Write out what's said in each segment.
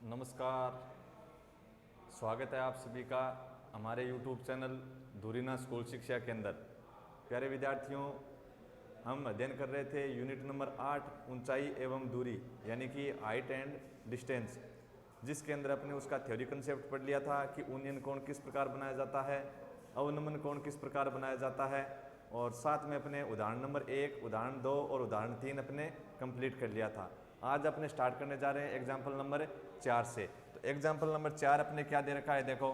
नमस्कार। स्वागत है आप सभी का हमारे YouTube चैनल धुरीना स्कूल शिक्षा के अंदर। प्यारे विद्यार्थियों, हम अध्ययन कर रहे थे यूनिट नंबर 8 ऊंचाई एवं दूरी यानी कि हाइट एंड डिस्टेंस, जिसके अंदर अपने उसका थ्योरी कंसेप्ट पढ़ लिया था कि ऊनियन कोण किस प्रकार बनाया जाता है, अवनमन कोण किस प्रकार बनाया जाता है, और साथ में अपने उदाहरण नंबर 1, उदाहरण 2 और उदाहरण 3 अपने कंप्लीट कर लिया था। आज अपने स्टार्ट करने जा रहे हैं एग्जाम्पल नंबर 4 से। तो एग्जाम्पल नंबर 4 अपने क्या दे रखा है, देखो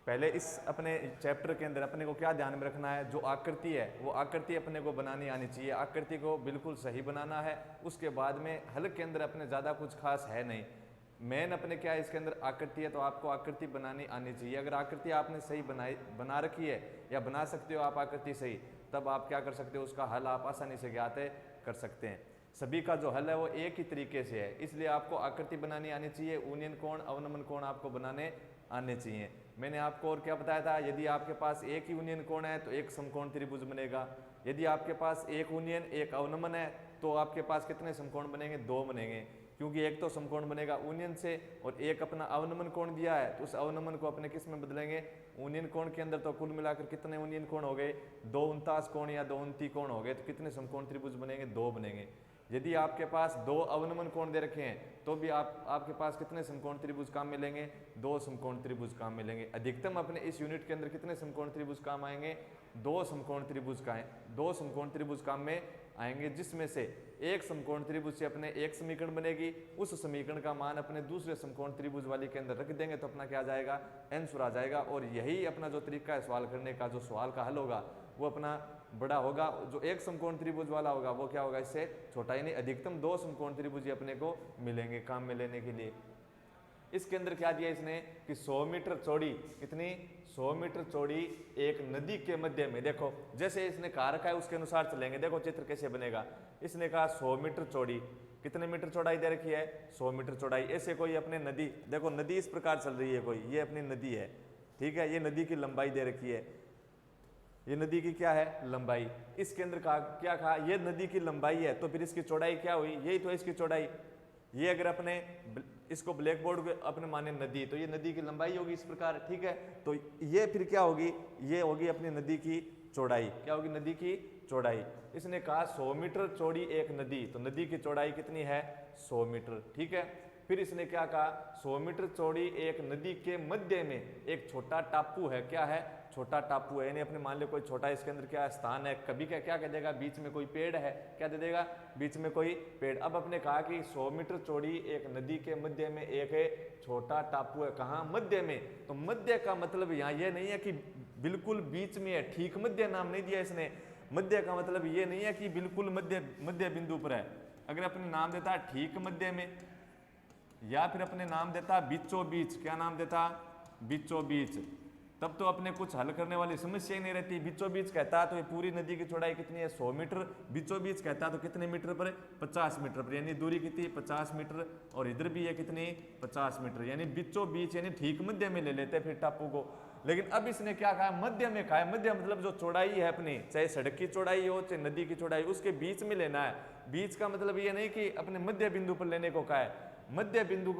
पहले इस अपने चैप्टर के अंदर अपने को क्या ध्यान में रखना है, जो आकृति है वो आकृति अपने को बनानी आनी चाहिए, आकृति को बिल्कुल सही बनाना है। उसके बाद में हल के अंदर अपने ज़्यादा कुछ खास है नहीं, मेन अपने क्या है इसके अंदर आकृति है, तो आपको आकृति बनानी आनी चाहिए। अगर आकृति आपने सही बना रखी है या बना सकते हो आप आकृति सही, तब आप क्या कर सकते हो, उसका हल आप आसानी से ज्ञात कर सकते हैं। सभी का जो हल है वो एक ही तरीके से है, इसलिए आपको आकृति बनानी आनी चाहिए, यूनियन कोण अवनमन कोण आपको बनाने आने चाहिए। मैंने आपको और क्या बताया था, यदि आपके पास एक ही यूनियन कोण है तो एक समकोण त्रिभुज बनेगा, यदि आपके पास एक यूनियन एक अवनमन है तो आपके पास कितने समकोण बनेंगे, 2 बनेंगे, क्योंकि एक तो समकोण बनेगा यूनियन से और एक अपना अवनमन कोण दिया है, तो उस अवनमन को अपने किस में बदलेंगे, यूनियन कोण के अंदर। तो कुल मिलाकर कितने यूनियन कोण हो गए, 2 49 कोण या 2 29 कोण हो गए, तो कितने समकोण त्रिभुज बनेंगे, 2 बनेंगे। यदि आपके पास 2 अवनमन कोण दे रखे हैं तो भी आपके पास कितने समकोण त्रिभुज काम मिलेंगे, 2 समकोण त्रिभुज काम मिलेंगे। अधिकतम अपने इस यूनिट के अंदर कितने समकोण त्रिभुज काम आएंगे, 2 समकोण त्रिभुज का 2 समकोण त्रिभुज काम में आएंगे, जिसमें से एक समकोण त्रिभुज से अपने एक समीकरण बनेगी, उस समीकरण का मान अपने दूसरे समकोण त्रिभुज वाली के अंदर रख देंगे तो अपना क्या आ जाएगा, आंसर आ जाएगा। और यही अपना जो तरीका है सवाल करने का, जो सवाल का हल होगा वो अपना बड़ा होगा, जो एक समकोण त्रिभुज वाला होगा वो क्या होगा, इससे छोटा, यानी अधिकतम 2 समकोण त्रिभुज अपने को मिलेंगे काम में लेने के लिए। इसके अंदर क्या दिया इसने कि 100 मीटर चौड़ी, कितनी 100 मीटर चौड़ी एक नदी के मध्य में, देखो जैसे इसने कहा रखा है उसके अनुसार चलेंगे। देखो चित्र कैसे बनेगा, इसने कहा 100 मीटर चौड़ी, कितने मीटर चौड़ाई दे रखी है, 100 मीटर चौड़ाई। ऐसे कोई अपने नदी, देखो नदी इस प्रकार चल रही है कोई, ये अपनी नदी है, ठीक है, ये नदी की लंबाई दे रखी है, ये नदी की क्या है, लंबाई। इसके अंदर कहा क्या कहा, ये नदी की लंबाई है, तो फिर इसकी चौड़ाई क्या हुई, यही तो इसकी चौड़ाई। ये अगर अपने इसको ब्लैक बोर्ड अपने माने नदी, तो ये नदी की लंबाई होगी इस प्रकार, ठीक है। तो ये फिर क्या होगी, ये होगी अपनी नदी की चौड़ाई, क्या होगी, नदी की चौड़ाई। इसने कहा 100 मीटर चौड़ी एक नदी, तो नदी की चौड़ाई कितनी है, 100 मीटर, ठीक है। फिर इसने क्या कहा, 100 मीटर चौड़ी एक नदी के मध्य में एक छोटा टापू है, क्या है, छोटा टापू है, यानी अपने मान लो कोई छोटा इसके अंदर क्या स्थान है, कभी क्या कह देगा, बीच में कोई पेड़ है, क्या दे देगा, बीच में कोई पेड़। अब अपने कहा कि 100 मीटर चौड़ी एक नदी के मध्य में एक छोटा टापू है, कहाँ, मध्य में। तो मध्य का मतलब यहाँ ये नहीं है कि बिल्कुल बीच में है, ठीक मध्य नाम नहीं दिया इसने। मध्य का मतलब ये नहीं है कि बिल्कुल मध्य बिंदु पर है। अगर अपने नाम देता है ठीक मध्य में, या फिर अपने नाम देता बीचों बीच, क्या नाम देता, बीचों बीच, तब तो अपने कुछ हल करने वाली समस्या ही नहीं रहती। बीचों बीच कहता है तो ये पूरी नदी की चौड़ाई कितनी है, 100 मीटर, बीचों बीच कहता है तो कितने मीटर पर, 50 मीटर पर, यानी दूरी कितनी, 50 मीटर, और इधर भी है कितनी, 50 मीटर, यानी बीचों बीच, यानी ठीक मध्य में ले लेते फिर टापू को। लेकिन अब इसने क्या कहा, मध्य में कहा है। मध्य मतलब जो चौड़ाई है अपनी, चाहे सड़क की चौड़ाई हो चाहे नदी की चौड़ाई, उसके बीच में लेना है। बीच का मतलब ये नहीं कि अपने मध्य बिंदु पर लेने को कहा है, मध्य बिंदु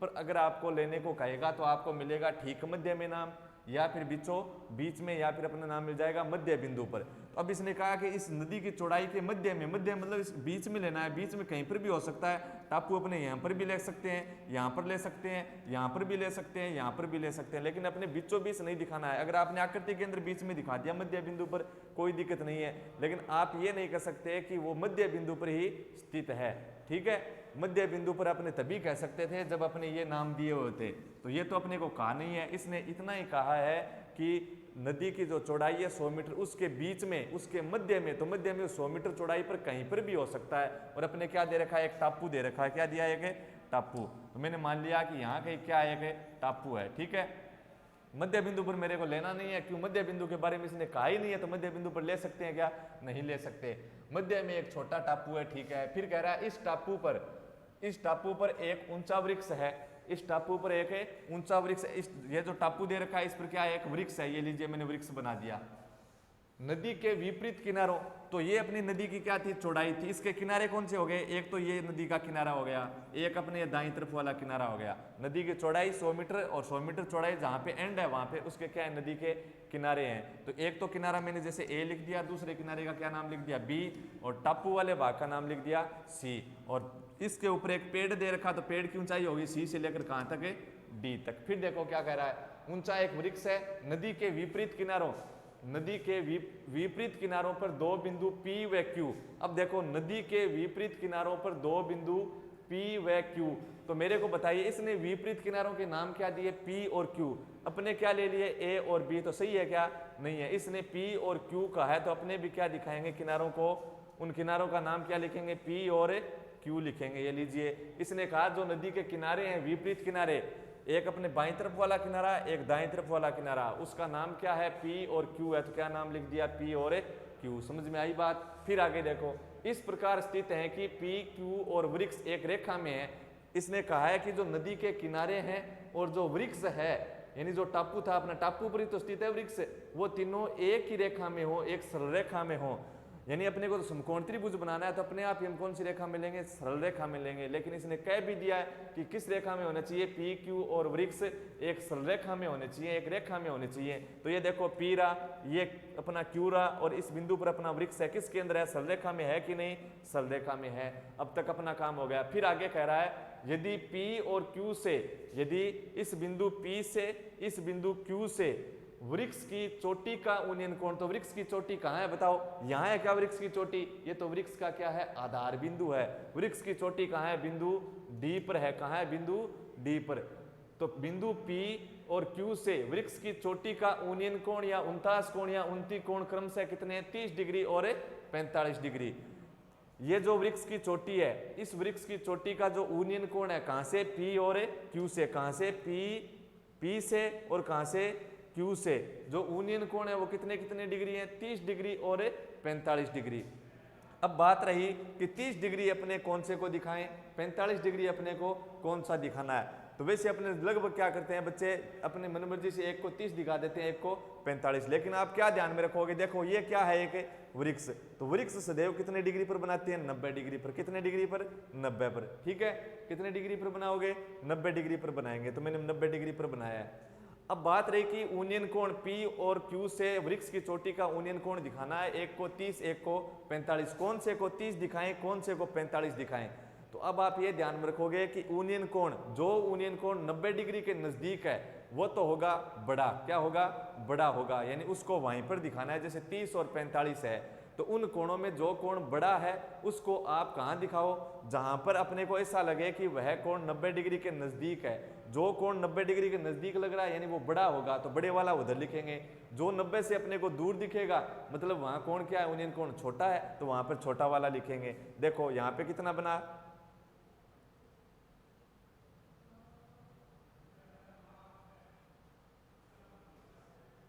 पर अगर आपको लेने को कहेगा तो आपको मिलेगा ठीक मध्य में नाम, या फिर बीचों बीच में, या फिर अपना नाम मिल जाएगा मध्य बिंदु पर। तो अब इसने कहा कि इस नदी की चौड़ाई के मध्य में, मध्य मतलब इस बीच में लेना है, बीच में कहीं पर भी हो सकता है, टापू अपने यहाँ पर भी ले सकते हैं, यहाँ पर ले सकते हैं, यहाँ पर भी ले सकते हैं, यहाँ पर भी ले सकते हैं, लेकिन अपने बीचों बीच नहीं दिखाना है। अगर आपने आकृति के अंदर बीच में दिखा दिया मध्य बिंदु पर, कोई दिक्कत नहीं है, लेकिन आप ये नहीं कर सकते कि वो मध्य बिंदु पर ही स्थित है, ठीक है। मध्य बिंदु पर अपने तभी कह सकते थे जब अपने ये नाम दिए हुए थे, तो ये तो अपने को कहा नहीं है। इसने इतना ही कहा है कि नदी की जो चौड़ाई है 100 मीटर, उसके बीच में, उसके मध्य में, तो मध्य में 100 मीटर चौड़ाई पर कहीं पर भी हो सकता है। और अपने क्या दे रखा है, एक टापू दे रखा है, क्या दिया है, एक टापू। तो मैंने मान लिया कि यहाँ कहीं क्या है, एक टापू है, ठीक है। मध्य बिंदु पर मेरे को लेना नहीं है, क्यों, मध्य बिंदु के बारे में इसने कहा ही नहीं है, तो मध्य बिंदु पर ले सकते हैं क्या, नहीं ले सकते। मध्य में एक छोटा टापू है, ठीक है। फिर कह रहा है इस टापू पर एक ऊंचा वृक्ष है, इस टापू पर एक ऊंचा वृक्ष, इस ये जो टापू दे रखा है इस पर क्या है, एक वृक्ष है, ये लीजिए मैंने वृक्ष बना दिया, नदी के विपरीत किनारों, तो ये अपनी नदी की क्या थी, चौड़ाई थी। इसके किनारे कौन से हो गए, एक तो ये नदी का किनारा हो गया, एक अपने ये दाईं तरफ वाला किनारा हो गया। नदी की चौड़ाई 100 मीटर और 100 मीटर चौड़ाई जहाँ पे एंड है वहाँ पे उसके क्या है, नदी के किनारे हैं। तो एक तो किनारा मैंने जैसे ए लिख दिया, दूसरे किनारे का क्या नाम लिख दिया बी, और टापू वाले भाग का नाम लिख दिया सी। और इसके ऊपर एक पेड़ दे रखा, तो पेड़ की ऊंचाई होगी सी से लेकर कहाँ तक है, डी तक। फिर देखो क्या कह रहा है, ऊंचा एक वृक्ष है, नदी के विपरीत किनारों, नदी के विपरीत किनारों पर दो बिंदु P व Q। अब देखो नदी के विपरीत किनारों पर दो बिंदु P व Q, तो मेरे को बताइए इसने विपरीत किनारों के नाम क्या दिए, P और Q। अपने क्या ले लिए, A और B, तो सही है क्या, नहीं है। इसने P और Q का है, तो अपने भी क्या दिखाएंगे किनारों को, उन किनारों का नाम क्या लिखेंगे, P और Q लिखेंगे। ये लीजिए, इसने कहा जो नदी के किनारे हैं विपरीत किनारे, एक अपने बाईं तरफ वाला किनारा, एक दाईं तरफ वाला किनारा, उसका नाम क्या है, P और Q है, तो क्या नाम लिख दिया, P और Q। समझ में आई बात। फिर आगे देखो, इस प्रकार स्थित है कि P, Q और वृक्ष एक रेखा में है। इसने कहा है कि जो नदी के किनारे हैं और जो वृक्ष है, यानी जो टापू था अपना, टापू पर ही तो स्थित है वृक्ष, वो तीनों एक ही रेखा में हो, एक सरल रेखा में हो। यानी अपने को तो समकोण त्रिभुज बनाना है, तो अपने आप ही हम कौन सी रेखा में लेंगे, सरल रेखा में लेंगे। लेकिन इसने कह भी दिया है कि किस रेखा में होना चाहिए, P, Q और वृक्ष एक सरल रेखा में होने चाहिए, एक रेखा में होने चाहिए। तो ये देखो P रहा, ये अपना Q रहा, और इस बिंदु पर अपना वृक्ष है, किसके अंदर है, सरल रेखा में है कि नहीं, सरल रेखा में है। अब तक अपना काम हो गया। फिर आगे कह रहा है, यदि P और Q से, यदि इस बिंदु P से इस बिंदु Q से वृक्ष की चोटी का उन्नयन कोण, तो वृक्ष की चोटी कहाँ है बताओ, यहाँ है क्या वृक्ष की चोटी, ये तो वृक्ष का क्या है, आधार बिंदु है। वृक्ष की चोटी कहाँ है, बिंदु डी पर है। कहाँ है, बिंदु डी पर। तो बिंदु P और Q से वृक्ष की चोटी का उन्नयन कोण या 49 कोण या 29 कोण क्रमशः कितने, 30 डिग्री और 45 डिग्री। ये जो वृक्ष की चोटी है, इस वृक्ष की चोटी का जो उन्नयन कोण है, कहाँ से, P और Q से, कहाँ से, P से और कहाँ से, Q से, जो उन्नयन कोण है वो कितने कितने डिग्री है, 30 डिग्री और 45 डिग्री। अब बात रही कि 30 डिग्री अपने कौन से को दिखाएं, 45 डिग्री अपने को कौन सा दिखाना है। तो वैसे अपने लगभग क्या करते हैं बच्चे, अपने मनमर्जी से एक को 30 दिखा देते हैं, एक को 45। लेकिन आप क्या ध्यान में रखोगे, देखो ये क्या है, एक वृक्ष, तो वृक्ष सदैव कितने डिग्री पर बनाते हैं, 90 डिग्री पर। कितने डिग्री पर, 90 पर। ठीक है, कितने डिग्री पर बनाओगे, 90 डिग्री पर बनाएंगे। तो मैंने 90 डिग्री पर बनाया है। अब बात रही कि उन्नयन कोण P और Q से वृक्ष की चोटी का उन्नयन कोण दिखाना है, एक को 30 एक को 45। कौन से को 30 दिखाएं, कौन से को 45 दिखाएं। तो अब आप ये ध्यान में रखोगे कि उन्नयन कोण, जो उन्नयन कोण 90 डिग्री के नजदीक है वो तो होगा बड़ा, क्या होगा, बड़ा होगा, यानी उसको वहीं पर दिखाना है। जैसे 30 और 45 है, तो उन कोणों में जो कोण बड़ा है उसको आप कहाँ दिखाओ, जहां पर अपने को ऐसा लगे कि वह कोण 90 डिग्री के नजदीक है। जो कोण 90 डिग्री के नजदीक लग रहा है यानी वो बड़ा होगा, तो बड़े वाला उधर लिखेंगे। जो 90 से अपने को दूर दिखेगा मतलब वहां कोण क्या है, उन्नयन कोण छोटा है, तो वहां पर छोटा वाला लिखेंगे। देखो यहाँ पे कितना बना,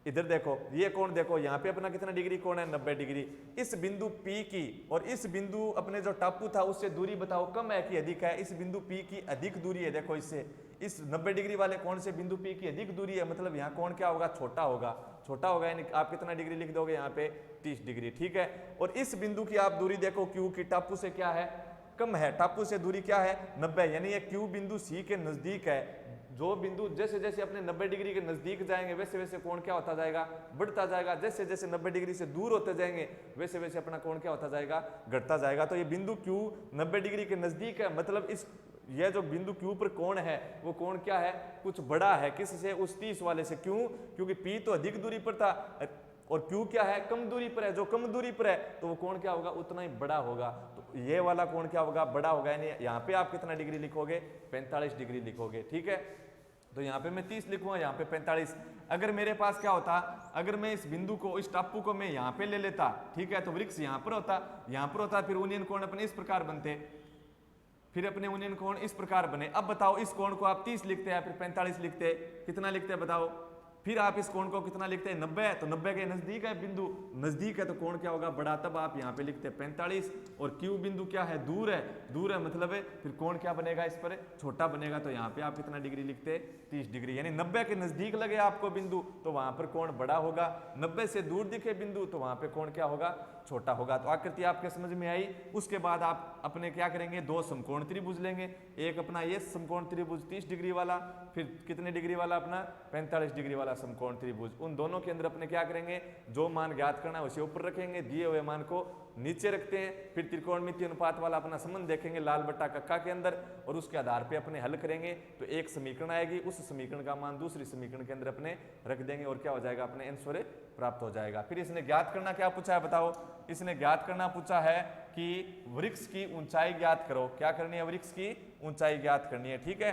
इधर देखो ये कोण, देखो यहाँ पे अपना कितना डिग्री कोण है, 90 डिग्री। इस बिंदु P की और इस बिंदु अपने जो टापू था उससे दूरी बताओ, कम है कि अधिक है। इस बिंदु P की अधिक दूरी है, देखो इससे, इस 90 डिग्री वाले कोण से बिंदु P की अधिक दूरी है, मतलब यहाँ कोण क्या होगा, छोटा होगा। छोटा होगा यानी आप कितना डिग्री लिख दोगे यहाँ पे, 30 डिग्री। ठीक है, और इस बिंदु की आप दूरी देखो Q की, टापू से क्या है, कम है, टापू से दूरी क्या है, 90, यानी ये Q बिंदु C के नजदीक है। जो बिंदु जैसे जैसे अपने 90 डिग्री के नजदीक जाएंगे वैसे वैसे कोण क्या होता जाएगा, बढ़ता जाएगा। जैसे जैसे 90 डिग्री से दूर होते जाएंगे वैसे वैसे अपना कोण क्या होता जाएगा, घटता जाएगा। तो ये बिंदु Q 90 डिग्री के नजदीक है, मतलब इस यह जो बिंदु Q पर कोण है वो कोण क्या है, कुछ बड़ा है। किससे, उस 30 वाले से। क्यों, क्योंकि P तो अधिक दूरी पर था और Q क्या है, कम दूरी पर है। जो कम दूरी पर है तो वो कोण क्या होगा, उतना ही बड़ा होगा। तो ये वाला कोण क्या होगा, बड़ा होगा। यानी यहाँ पे आप कितना डिग्री लिखोगे, 45 डिग्री लिखोगे। ठीक है, तो यहाँ पे मैं 30 लिखूंगा, यहाँ पे 45। अगर मेरे पास क्या होता, अगर मैं इस बिंदु को, इस टापू को मैं यहाँ पे ले लेता, ठीक है, तो वृक्ष यहाँ पर होता, यहाँ पर होता, फिर उन्नयन कोण अपने इस प्रकार बनते, फिर अपने उन्नयन कोण इस प्रकार बने। अब बताओ इस कोण को आप 30 लिखते हैं, फिर 45 लिखते, कितना लिखते हैं बताओ, फिर आप इस कोण को कितना लिखते हैं 90, तो 90 के नजदीक है बिंदु, नजदीक है तो कोण क्या होगा बड़ा, तब आप यहाँ पे लिखते हैं 45। और Q बिंदु क्या है दूर है, दूर है मतलब है फिर कोण क्या बनेगा इस पर छोटा बनेगा, तो यहाँ पे आप कितना डिग्री लिखते हैं 30 डिग्री। यानी 90 के नजदीक लगे आपको बिंदु तो वहां पर कोण बड़ा होगा, 90 से दूर दिखे बिंदु तो वहां पे कोण क्या होगा छोटा होगा। तो आकृति आपके समझ में आई। उसके बाद आप अपने क्या करेंगे, दो समकोण त्रिभुज लेंगे, एक अपना ये समकोण त्रिभुज 30 डिग्री वाला, फिर कितने डिग्री वाला अपना 45 डिग्री वाला समकोण त्रिभुज। उन दोनों के अंदर अपने क्या करेंगे, जो मान ज्ञात करना है उसे ऊपर रखेंगे, दिए हुए मान को नीचे रखते हैं। फिर त्रिकोणमितीय अनुपात वाला अपना संबंध देखेंगे लाल बट्टा कक्का के अंदर, और उसके आधार पे अपने हल करेंगे तो एक समीकरण आएगी, उस समीकरण का मान दूसरी समीकरण के अंदर अपने रख देंगे और क्या हो जाएगा अपने आंसर प्राप्त हो जाएगा। फिर इसने ज्ञात करना क्या पूछा है बताओ, इसने ज्ञात करना पूछा है कि वृक्ष की ऊंचाई ज्ञात करो। क्या करनी है, वृक्ष की ऊंचाई ज्ञात करनी है। ठीक है,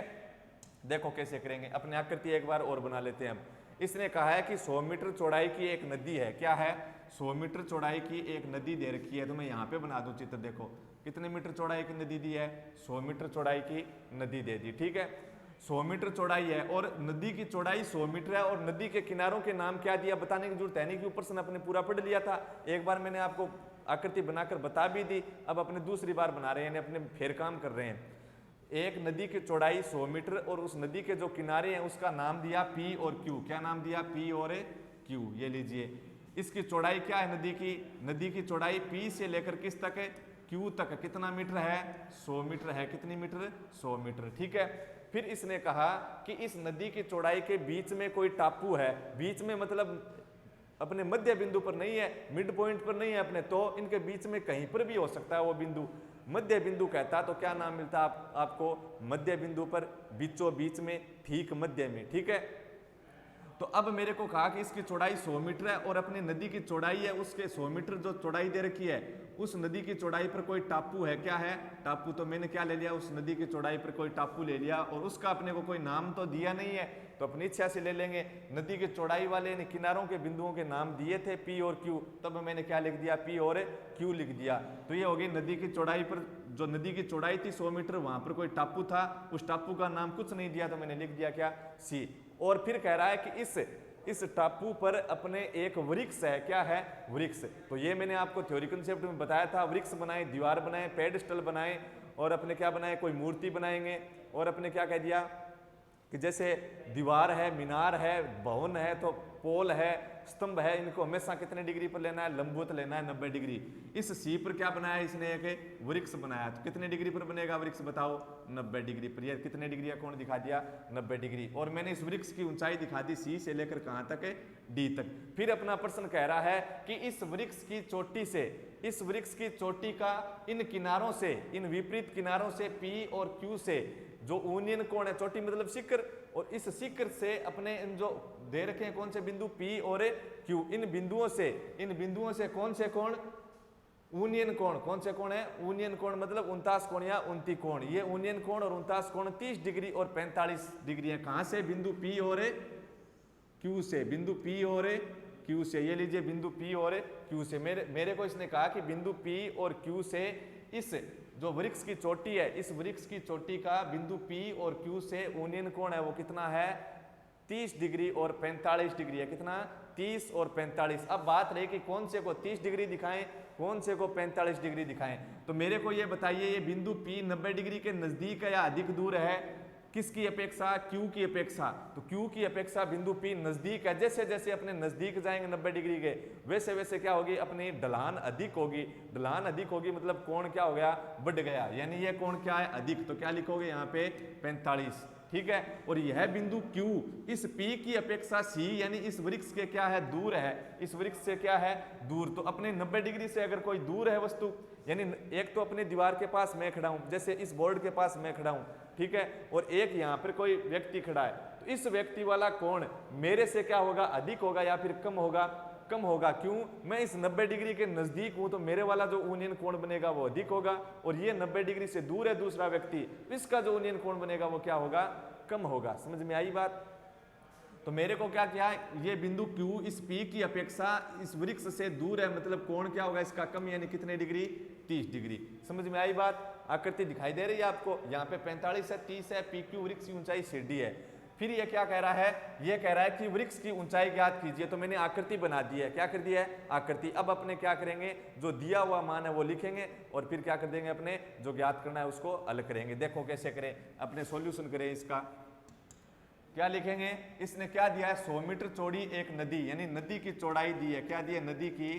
देखो कैसे करेंगे, अपने आकृति एक बार और बना लेते हैं हम। इसने कहा है कि 100 मीटर चौड़ाई की एक नदी है, क्या है 100 मीटर चौड़ाई की एक नदी दे रखी है। तो मैं यहाँ पे बना दूं चित्र, देखो कितने मीटर चौड़ाई की नदी दी है, 100 मीटर चौड़ाई की नदी दे दी। ठीक है, 100 मीटर चौड़ाई है और नदी की चौड़ाई 100 मीटर है, और नदी के किनारों के नाम क्या दिया बताने की जरूरत है नहीं कि ऊपर से अपने पूरा पढ़ लिया था, एक बार मैंने आपको आकृति बनाकर बता भी दी, अब अपने दूसरी बार बना रहे हैं, अपने फेर काम कर रहे हैं। एक नदी की चौड़ाई 100 मीटर और उस नदी के जो किनारे हैं उसका नाम दिया P और Q। क्या नाम दिया, P और Q। ये लीजिए, इसकी चौड़ाई क्या है नदी की चौड़ाई P से लेकर किस तक है, Q तक। कितना मीटर है, 100 मीटर है। कितनी मीटर, 100 मीटर। ठीक है, फिर इसने कहा कि इस नदी की चौड़ाई के बीच में कोई टापू है, बीच में मतलब अपने मध्य बिंदु पर नहीं है, मिड पॉइंट पर नहीं है अपने, तो इनके बीच में कहीं पर भी हो सकता है वो बिंदु। मध्य बिंदु कहता तो क्या नाम मिलता आपको, मध्य बिंदु पर, बीचों बीच में, ठीक मध्य में। ठीक है, तो अब मेरे को कहा कि इसकी चौड़ाई 100 मीटर है और अपनी नदी की चौड़ाई है उसके 100 मीटर जो चौड़ाई दे रखी है, उस नदी की चौड़ाई पर कोई टापू है। क्या है, टापू। तो मैंने क्या ले लिया, उस नदी की चौड़ाई पर कोई टापू ले लिया और उसका अपने को कोई नाम तो दिया नहीं है, तो अपनी इच्छा से ले लेंगे। नदी की चौड़ाई वाले ने किनारों के बिंदुओं के नाम दिए थे P और Q, तब मैंने क्या लिख दिया, P और Q लिख दिया। तो ये होगी नदी की चौड़ाई पर, जो नदी की चौड़ाई थी 100 मीटर, वहां पर कोई टापू था, उस टापू का नाम कुछ नहीं दिया तो मैंने लिख दिया क्या, C। और फिर कह रहा है कि इस टापू पर अपने एक वृक्ष है। क्या है, वृक्ष। तो ये मैंने आपको थ्योरी कंसेप्ट में बताया था, वृक्ष बनाए, दीवार बनाए, पेडस्टल बनाए और अपने क्या बनाए, कोई मूर्ति बनाएंगे। और अपने क्या कह दिया कि जैसे दीवार है, मीनार है, भवन है, तो पोल है, स्तंभ है, इनको हमेशा कितने डिग्री पर लेना है, लंबवत लेना है 90 डिग्री। इस सी पर क्या बनाया इसने, एक वृक्ष बनाया, तो कितने डिग्री पर बनेगा वृक्ष बताओ, 90 डिग्री पर। ये कितने डिग्री का कोण दिखा दिया, 90 डिग्री। और मैंने इस वृक्ष की ऊंचाई दिखा दी सी से लेकर कहां तक है, डी तक। फिर अपना प्रश्न कह रहा है कि इस वृक्ष की चोटी से, इस वृक्ष की चोटी का इन किनारों से, इन विपरीत किनारों से P और Q से जो यूनियन कोण है, चोटी मतलब शिखर, और इस शिखर से अपने इन जो दे रखे हैं कौन से बिंदु P और Q, इन बिंदुओं से कौन से कोण, यूनियन कोण। कौन से कोण है, यूनियन कोण मतलब 49 कोण या 29 कोण। ये यूनियन कोण और 49 कोण 30 डिग्री और 45 डिग्री है। कहां से, बिंदु P और Q से, बिंदु P और Q से। ये लीजिए बिंदु P और Q से। मेरे को इसने कहा कि बिंदु P और Q से इस जो वृक्ष की चोटी है, इस वृक्ष की चोटी का बिंदु P और Q से यूनियन कोण है वो कितना है, 30 डिग्री और 45 डिग्री है। कितना, 30 और 45। अब बात रही कि कौन से को 30 डिग्री दिखाएं, कौन से को 45 डिग्री दिखाएं। तो मेरे को ये बताइए, ये बिंदु P 90 डिग्री के नजदीक है या अधिक दूर है, किसकी अपेक्षा, Q की अपेक्षा। तो Q की अपेक्षा बिंदु P नजदीक है। जैसे जैसे अपने नजदीक जाएंगे 90 डिग्री के, वैसे वैसे क्या होगी, अपनी ढलान अधिक होगी। ढलान अधिक होगी मतलब कोण क्या हो गया, बढ़ गया, यानी ये कोण क्या है, अधिक। तो क्या लिखोगे यहाँ पे 45। ठीक है, और यह बिंदु Q इस P की अपेक्षा C यानी इस वृक्ष के क्या है, दूर है, इस वृक्ष से क्या है, दूर। तो अपने 90 डिग्री से अगर कोई दूर है वस्तु, यानी एक तो अपनी दीवार के पास मैं खड़ा हूं, जैसे इस बोर्ड के पास मैं खड़ा हूं, ठीक है, और एक यहाँ पर कोई व्यक्ति खड़ा है, तो इस व्यक्ति वाला कोण मेरे से क्या होगा, अधिक होगा या फिर कम होगा, कम होगा। क्यों, मैं इस 90 डिग्री के नजदीक हूं, तो मेरे वाला जो यूनियन कोण बनेगा वो अधिक होगा, और ये 90 डिग्री से दूर है दूसरा व्यक्ति, इसका जो यूनियन कोण बनेगा वो क्या होगा, कम होगा। समझ में आई बात। तो मेरे को क्या किया, ये बिंदु Q इस P की अपेक्षा इस वृक्ष से दूर है, मतलब कोण क्या होगा इसका, कम, यानी कितने डिग्री, 30 डिग्री। समझ में आई बात। आकृति दिखाई दे रही है आपको, यहाँ पे 45 है, 30 है, PQ वृक्ष की ऊंचाई CD है। फिर ये क्या कह रहा है, ये कह रहा है कि वृक्ष की ऊंचाई ज्ञात कीजिए। तो मैंने आकृति बना दी है, क्या कर दिया है, आकृति। अब अपने क्या करेंगे, जो दिया हुआ मान है वो लिखेंगे और फिर क्या कर देंगे, अपने जो ज्ञात करना है उसको हल करेंगे। देखो कैसे करें, अपने सॉल्यूशन करें इसका। क्या लिखेंगे, इसने क्या दिया है, 100 मीटर चौड़ी एक नदी, यानी नदी की चौड़ाई दी है। क्या दी है, नदी की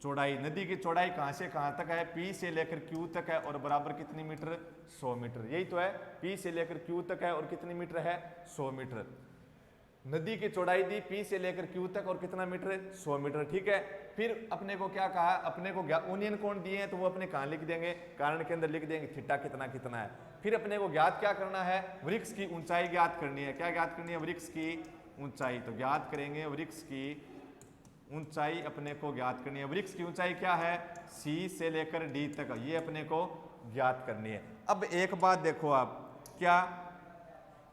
चौड़ाई, नदी की चौड़ाई कहां से कहां तक है, P से लेकर Q तक है और बराबर कितनी मीटर, 100 मीटर। यही तो है, P से लेकर Q तक है और कितनी मीटर है, 100 मीटर। नदी की चौड़ाई दी P से लेकर Q तक और कितना मीटर है, 100 मीटर। ठीक है, फिर अपने को क्या कहा, अपने को यूनियन कोण दिए हैं तो वो अपने कहां लिख देंगे, कारण के अंदर लिख देंगे, थीटा कितना कितना है। फिर अपने को ज्ञात क्या करना है, वृक्ष की ऊंचाई ज्ञात करनी है। क्या ज्ञात करनी है, वृक्ष की ऊंचाई। तो ज्ञात करेंगे वृक्ष की ऊंचाई, अपने को ज्ञात करनी है। वृक्ष की ऊंचाई क्या है, C से लेकर D तक, ये अपने को ज्ञात करनी है। अब एक बात देखो आप, क्या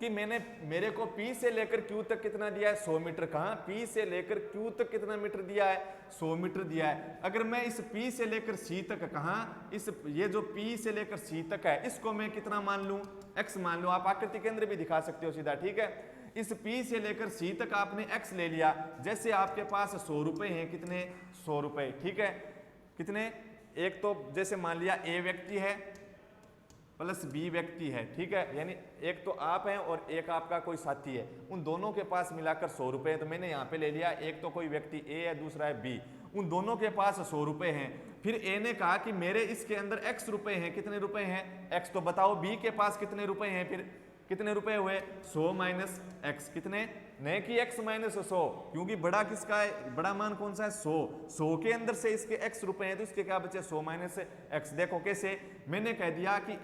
कि मेरे को P से लेकर Q तक कितना दिया है, 100 मीटर। कहाँ, P से लेकर Q तक कितना मीटर दिया है, 100 मीटर दिया है। अगर मैं इस P से लेकर C तक, कहाँ, ये जो P से लेकर C तक है, इसको मैं कितना मान लूं, x मान लूं। आप आकृति केंद्र भी दिखा सकते हो सीधा। ठीक है, इस P से लेकर C तक आपने x ले लिया। जैसे आपके पास 100 रुपए हैं, कितने, 100 रुपए। ठीक है, कितने, एक तो जैसे मान लिया A व्यक्ति है प्लस B व्यक्ति है। ठीक है, यानी एक तो आप हैं और एक आपका कोई साथी है, उन दोनों के पास मिलाकर 100 रुपए है। तो मैंने यहाँ पे ले लिया, एक तो कोई व्यक्ति A है, दूसरा है B, उन दोनों के पास 100 रुपए हैं। फिर A ने कहा कि मेरे इसके अंदर x रुपए हैं, कितने रुपए हैं, x। तो बताओ B के पास कितने रुपए हैं, फिर कितने रुपए हुए, 100 माइनस x, कितने, नहीं कि x माइनस 100, क्योंकि बड़ा किसका है, बड़ा मान कौन सा है, 100 के अंदर से इसके x रुपए हैं तो इसके क्या बचे, 100 माइनस x। देखो कैसे, मैंने कह दिया कि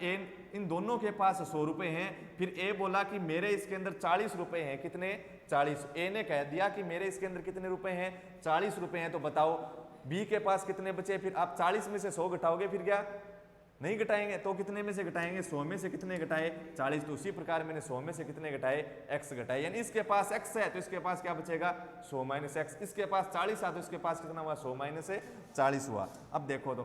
इन दोनों के पास 100 रुपए हैं। फिर A बोला कि मेरे इसके अंदर 40 रुपए हैं, कितने, 40। A ने कह दिया कि मेरे इसके अंदर कितने रुपए हैं, 40 रुपए हैं। तो बताओ B के पास कितने बचे। फिर आप 40 में से 100 घटाओगे, फिर क्या नहीं घटाएंगे, तो कितने में से घटाएंगे, 100 में से कितने घटाए, 40। तो उसी प्रकार मैंने 100 में से कितने घटाए, x घटाए। यानी इसके पास x है तो इसके पास क्या बचेगा, 100 माइनस x। इसके पास 40 है तो इसके पास कितना हुआ, 100 माइनस 40 हुआ। अब देखो, तो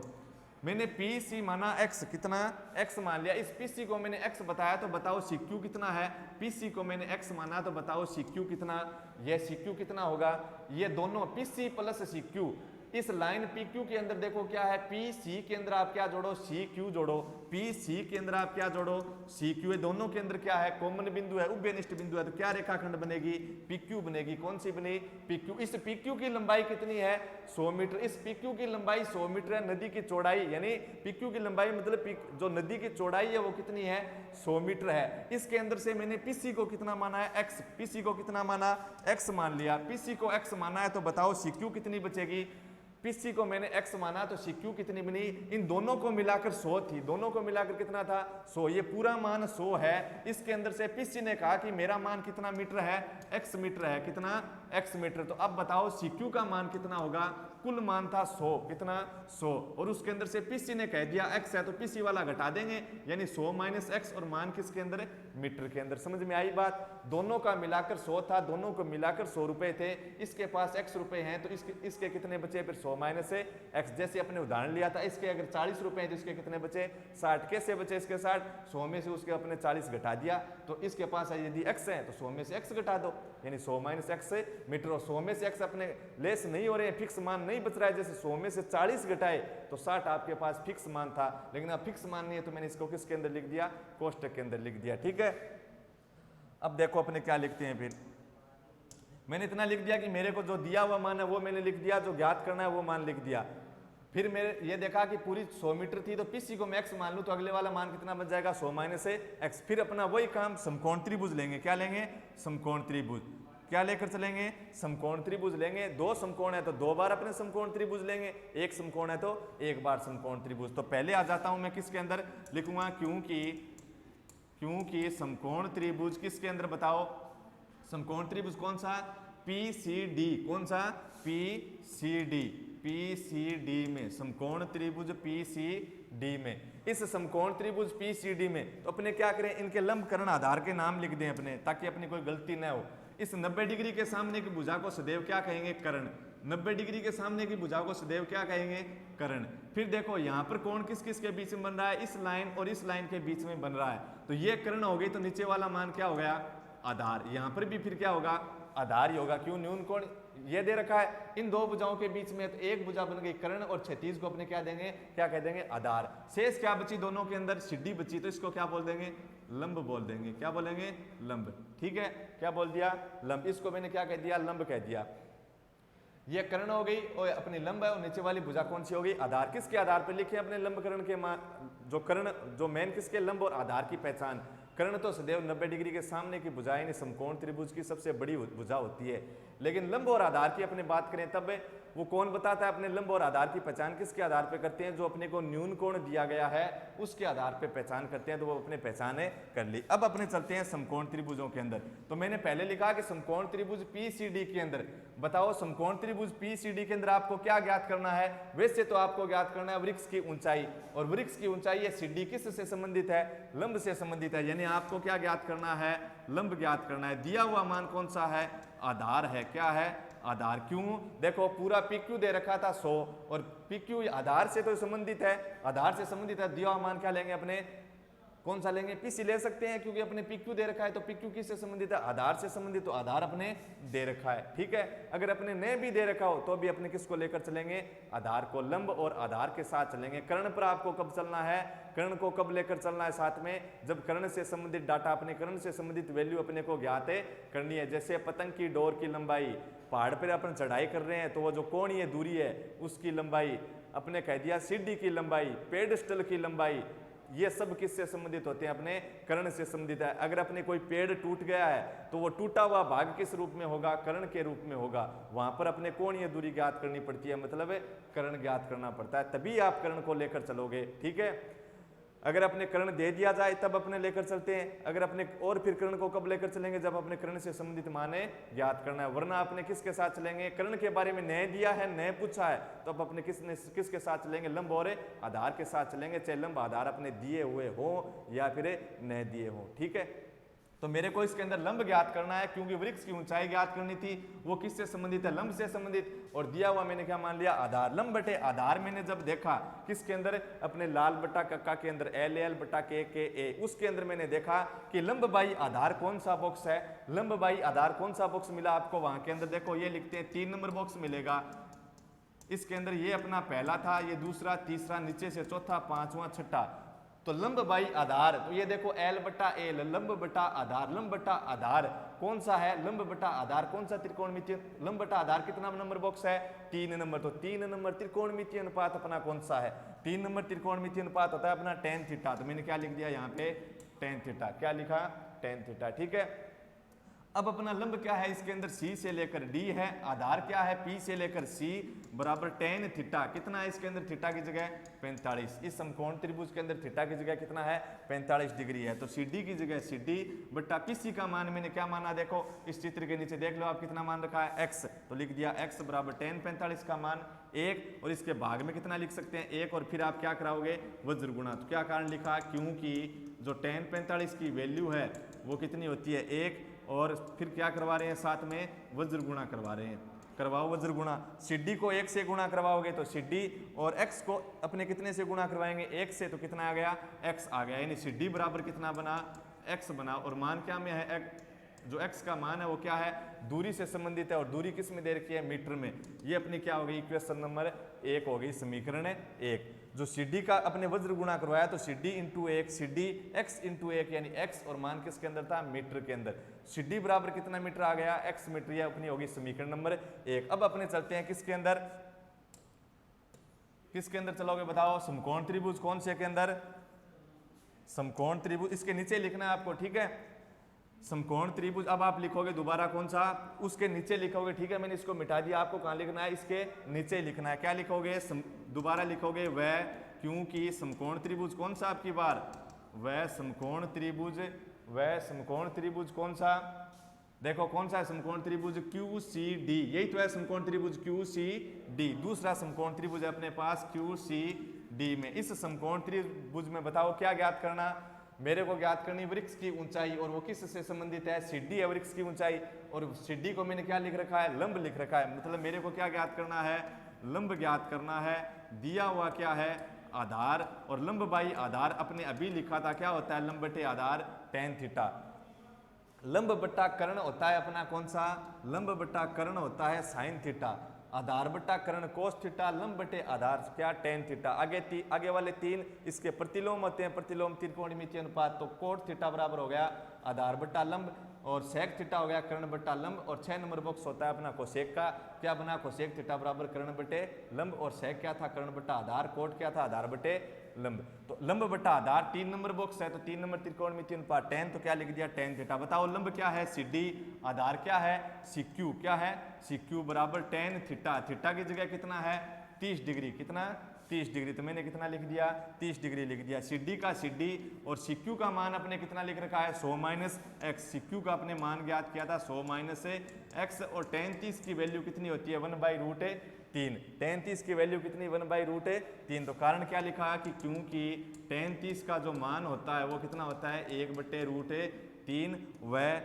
मैंने PC माना x, कितना, x मान लिया। इस PC को मैंने x बताया, तो बताओ CQ कितना है। PC को मैंने x माना, तो बताओ CQ कितना। यह CQ कितना होगा, ये दोनों PC प्लस CQ। इस लाइन PQ के अंदर देखो क्या है, PC के अंदर आप क्या जोड़ो, CQ जोड़ो। PC के अंदर आप क्या जोड़ो, CQ। ये दोनों के अंदर क्या है, कॉमन बिंदु है, उभयनिष्ठ बिंदु है। तो क्या रेखाखंड बनेगी, PQ बनेगी। कौन सी बनी, PQ। इस PQ की लंबाई कितनी है, 100 मीटर। इस PQ की लंबाई 100 मीटर है। नदी की चौड़ाई, यानी PQ की लंबाई मतलब जो नदी की चौड़ाई है वो कितनी है, 100 मीटर है। इसके अंदर से मैंने PC को कितना माना है, x। PC को कितना माना, x मान लिया। PC को x माना है, तो बताओ CQ कितनी बचेगी। PC को मैंने x माना, तो CQ कितनी बनी, इन दोनों को मिलाकर 100 थी, दोनों को मिलाकर कितना था, 100। ये पूरा मान 100 है। इसके अंदर से PC ने कहा कि मेरा मान कितना मीटर है, x मीटर है, कितना, x मीटर। तो अब बताओ CQ का मान कितना होगा, कुल मान था 100, कितना, 100। और उसके अंदर से PC ने कह दिया x है, तो PC वाला घटा देंगे, यानी 100 माइनस x, और मान किसके अंदर है, मीटर के अंदर। समझ में आई बात। दोनों का मिलाकर 100 था, दोनों को मिलाकर 100 रुपए थे। इसके पास x रुपए हैं, तो इसके कितने बचे, फिर 100 माइनस x। जैसे अपने उदाहरण लिया था, इसके अगर 40 रुपए हैं तो इसके कितने बचे, 60। कैसे बचे इसके 60, 100 में से उसके अपने 40 घटा दिया। तो इसके पास यदि x है तो 100 में से x घटा दो, यानी 100 माइनस x मीटर। और 100 में से x अपने लेस नहीं हो रहे हैं, फिक्स मान नहीं बच रहा है। जैसे 100 में से 40 घटाए तो 60 आपके पास फिक्स मान था, लेकिन अब फिक्स मान नहीं है, तो मैंने इसको किसके अंदर लिख दिया, कोष्टक के अंदर लिख दिया। ठीक है, अब देखो अपने क्या लिखते हैं। फिर मैंने इतना लिख दिया कि मेरे को जो दिया हुआ मान है वो मैंने लिख दिया, जो ज्ञात करना है वो मान लिख दिया। फिर मेरे ये देखा कि पूरी 100 मीटर थी, तो PC को मैं x मान लूं, तो अगले वाला मान कितना बच जाएगा, 100 माइनस x। फिर अपना वही काम, समकोण त्रिभुज लेंगे। क्या लेंगे, समकोण त्रिभुज। क्या लेकर चलेंगे, समकोण त्रिभुज लेंगे। दो समकोण है तो 2 बार अपने समकोण त्रिभुज लेंगे, एक समकोण है तो 1 बार समकोण त्रिभुज। तो पहले आ जाता हूं मैं किसके अंदर लिखूंगा, क्योंकि समकोण त्रिभुज किसके अंदर बताओ, समकोण त्रिभुज कौन सा, PCD। कौन सा, PCD में, समकोण त्रिभुज PCD में। इस समकोण त्रिभुज PCD में तो अपने क्या करें, इनके लंबकरण आधार के नाम लिख दें अपने, ताकि अपनी कोई गलती न हो। इस 90 डिग्री के सामने की भुजा को सदैव क्या कहेंगे, कर्ण। 90 डिग्री के सामने की भुजा को सदैव क्या कहेंगे, कर्ण। फिर देखो यहाँ पर कोण किस किस के बीच में बन रहा है, इस लाइन और इस लाइन के बीच में बन रहा है, तो ये कर्ण हो गई, तो नीचे वाला मान क्या हो गया, आधार। यहाँ पर भी फिर क्या होगा, आधार ही होगा, क्यों, न्यून कोण ये दे रखा है इन दो भुजाओं के बीच में, तो एक भुजा बन गई कर्ण और क्षैतिज को अपने क्या देंगे, क्या कह देंगे, आधार। शेष क्या बची दोनों के अंदर, सिड्डी बची, तो इसको क्या बोल देंगे, लंब बोल देंगे। क्या बोलेंगे, लंब। ठीक है, क्या बोल दिया, लंब। इसको मैंने क्या कह दिया, लंब कह दिया। ये कर्ण हो गई और अपनी लंब है, और नीचे वाली भुजा कौन सी हो गई, आधार। किसके आधार पर लिखे अपने लंब कर्ण के जो कर्ण जो मेन किसके, लंब और आधार की पहचान। कर्ण तो सदैव 90 डिग्री के सामने की भुजा यानी समकोण त्रिभुज की सबसे बड़ी भुजा होती है, लेकिन लंब और आधार की अपने बात करें तब वो कौन बताता है अपने लंब और आधार की पहचान किसके आधार पे करते हैं, जो अपने को न्यून कोण दिया गया है उसके आधार पे पहचान करते हैं, तो वो अपने पहचाने कर ली। अब अपने चलते हैं समकोण त्रिभुजों के अंदर। तो मैंने पहले लिखा कि समकोण त्रिभुज पीसीडी के अंदर, बताओ समकोण त्रिभुज पीसीडी के अंदर आपको क्या ज्ञात करना है, वैसे तो आपको ज्ञात करना है वृक्ष की ऊंचाई, और वृक्ष की ऊंचाई है सीडी किससे संबंधित है, लंब से संबंधित है, यानी आपको क्या ज्ञात करना है, लंब ज्ञात करना है। दिया हुआ मान कौन सा है, आधार है। क्या है, आधार। क्यों, देखो पूरा PQ दे रखा था 100, और PQ आधार से तो संबंधित है, आधार से संबंधित है, दिया हुआ मान क्या लेंगे अपने, कौन सा लेंगे, PC ले सकते हैं, क्योंकि अपने PQ दे रखा है, तो PQ किससे संबंधित है, आधार से संबंधित, तो आधार अपने दे रखा है। ठीक है, अगर अपने ने भी दे रखा हो तो भी अपने किसको लेकर चलेंगे, आधार को। लंब और आधार के साथ चलेंगे। कर्ण पर आपको कब चलना है, कर्ण को कब लेकर चलना है साथ में, जब कर्ण से संबंधित डाटा, अपने कर्ण से संबंधित वैल्यू अपने को ज्ञात करनी है। जैसे पतंग की डोर की लंबाई, पहाड़ पर अपन चढ़ाई कर रहे हैं तो वो जो कोणीय दूरी है उसकी लंबाई, अपने कह दिया सीढ़ी की लंबाई, पेडस्टल की लंबाई, ये सब किससे संबंधित होते हैं, अपने कर्ण से संबंधित है। अगर अपने कोई पेड़ टूट गया है तो वो टूटा हुआ भाग किस रूप में होगा, कर्ण के रूप में होगा, वहां पर अपने कोणीय दूरी ज्ञात करनी पड़ती है, मतलब कर्ण ज्ञात करना पड़ता है, तभी आप कर्ण को लेकर चलोगे। ठीक है, अगर अपने कर्ण दे दिया जाए तब अपने लेकर चलते हैं, अगर अपने, और फिर कर्ण को कब लेकर चलेंगे, जब अपने कर्ण से संबंधित माने ज्ञात करना है, वरना अपने किसके साथ चलेंगे, कर्ण के बारे में न्याय दिया है, न्याय पूछा है, तो अब अपने किसके साथ चलेंगे, लंब और आधार के साथ चलेंगे, चाहे लंब आधार अपने दिए हुए हो या फिर न्याय दिए हो। ठीक है, तो मेरे को इसके अंदर लंब ज्ञात करना है, क्योंकि वृक्ष की ऊंचाई ज्ञात करनी थी, वो किससे संबंधित है, लंब से संबंधित, और दिया हुआ मैंने क्या मान लिया, आधार। लंब बटे आधार मैंने जब देखा किसके अंदर, अपने लाल बटा कक्का के अंदर, LL बटा के उसके अंदर मैंने देखा कि लंब बाई आधार कौन सा बॉक्स है, लंब बाई आधार कौन सा बॉक्स मिला आपको, वहां के अंदर देखो ये लिखते हैं 3 नंबर बॉक्स मिलेगा, इसके अंदर ये अपना पहला था, ये दूसरा, तीसरा, नीचे से चौथा, पांचवा, छठा, तो लंब बाई आधार, तो ये देखो L बटा L, लंब बटा आधार, लंब बटा आधार कौन सा है, लंब बटा आधार कौन सा त्रिकोणमितीय, लंब बटा आधार कितना नंबर बॉक्स है, 3 नंबर, तो 3 नंबर त्रिकोणमितीय अनुपात अपना कौन सा है, 3 नंबर त्रिकोणमितीय अनुपात होता है अपना tan थीटा, तो मैंने क्या लिख दिया यहाँ पे, tan थीटा, क्या लिखा, tan थीटा। ठीक है, अब अपना लंब क्या है, इसके अंदर C से लेकर D है, आधार क्या है, P से लेकर C बराबर tan थीटा, कितना है इसके अंदर, थीटा की जगह 45, इस समकोण त्रिभुज के अंदर थीटा की जगह कितना है, 45 डिग्री है, तो CD की जगह CD बटा PC का मान मैंने क्या माना, देखो इस चित्र के नीचे देख लो आप कितना मान रखा है, x, तो लिख दिया x बराबर tan 45 का मान 1, और इसके भाग में कितना लिख सकते हैं 1, और फिर आप क्या कराओगे, वज्र गुणा। तो क्या कारण लिखा, क्योंकि जो tan 45 की वैल्यू है वो कितनी होती है 1, और फिर क्या करवा रहे हैं साथ में, वज्र गुणा करवा रहे हैं, करवाओ वज्र गुणा। सिड्डी को 1 से गुणा करवाओगे तो सिड्डी, और x को अपने कितने से गुणा करवाएंगे, 1 से, तो कितना आ गया, x आ गया, यानी सिड्डी बराबर कितना बना, x बना, और मान क्या में है, जो x का मान है वो क्या है, दूरी से संबंधित है, और दूरी किस में दे रखी है, मीटर में। ये अपनी क्या हो गई, इक्वेशन नंबर 1 हो गई, समीकरण 1। जो CD का अपने वज्र गुणा करवाया तो CD into 1, CD x into 1, यानी x, और मान किसके अंदर था, मीटर के अंदर। CD बराबर कितना मीटर आ गया, x मीटर, यह अपनी होगी समीकरण नंबर 1। अब अपने चलते हैं किसके अंदर, किसके अंदर चलोगे बताओ, समकोण त्रिभुज, कौन से के अंदर, समकोण त्रिभुज, इसके नीचे लिखना है आपको। ठीक है, समकोण त्रिभुज, अब आप लिखोगे दोबारा कौन सा, उसके नीचे लिखोगे। ठीक है, मैंने इसको मिटा दिया, आपको कहाँ लिखना है, इसके नीचे लिखना है। क्या लिखोगे, दोबारा लिखोगे, वह क्योंकि समकोण त्रिभुज कौन सा आपकी बार, वह समकोण त्रिभुज, वह समकोण त्रिभुज कौन सा, देखो कौन सा है समकोण त्रिभुज, QCD, यही तो है समकोण त्रिभुज QCD। दूसरा समकोण त्रिभुज है अपने पास QCD में। इस समकोण त्रिभुज में बताओ क्या ज्ञात करना, मेरे को ज्ञात करनी वृक्ष की ऊंचाई, और वो किस से संबंधित है, सीडी है वृक्ष की ऊंचाई, और सीडी को मैंने क्या लिख रखा है, लंब लिख रखा है। मतलब मेरे को क्या ज्ञात करना है, लंब ज्ञात करना है। दिया हुआ क्या है, आधार, और लंब बाई आधार अपने अभी लिखा था, क्या होता है, लंब बटे आधार tan थीटा। लंब बट्टा कर्ण होता है अपना कौन सा, लंब बट्टा कर्ण होता है sin थीटा, आधार बट्टा कर्ण कोस थीटा, लंब बटे आधार क्या tan थीटा। आगे वाले तीन इसके प्रतिलोम होते हैं, प्रतिलोम त्रिकोणमितीय अनुपात, तो कोट थीटा बराबर हो गया आधार बट्टा लंब, और सेक थीटा हो गया कर्ण बट्टा लंब, और 6 नंबर बॉक्स होता है अपना कोसेक का, क्या बना, कोसेक थीटा बराबर कर्ण बटे लंब, और सेक क्या था, कर्ण बट्टा आधार, कोट क्या था, आधार बटे लंब। तो लंब बट्टा आधार 3 नंबर बॉक्स है, तो 3 नंबर त्रिकोणमितीय अनुपात tan, तो क्या लिख दिया tan थीटा। बताओ लंब क्या है, CD, आधार क्या है, CQ, क्या है, CQ बराबर tan थीटा। थीटा की जगह कितना है, 30 डिग्री, कितना, 30 डिग्री, तो मैंने कितना लिख दिया, 30 डिग्री लिख दिया। CD का CD और CQ का मान अपने कितना लिख रखा है, 100 माइनस एक्स। CQ का अपने मान ज्ञात किया था 100 माइनस एक्स, और tan 30 की वैल्यू कितनी होती है, 1/√3। tan 30 की वैल्यू कितनी, 1/√3। तो कारण क्या लिखा है कि क्योंकि tan 30 का जो मान होता है वो कितना होता है, 1/√3। वह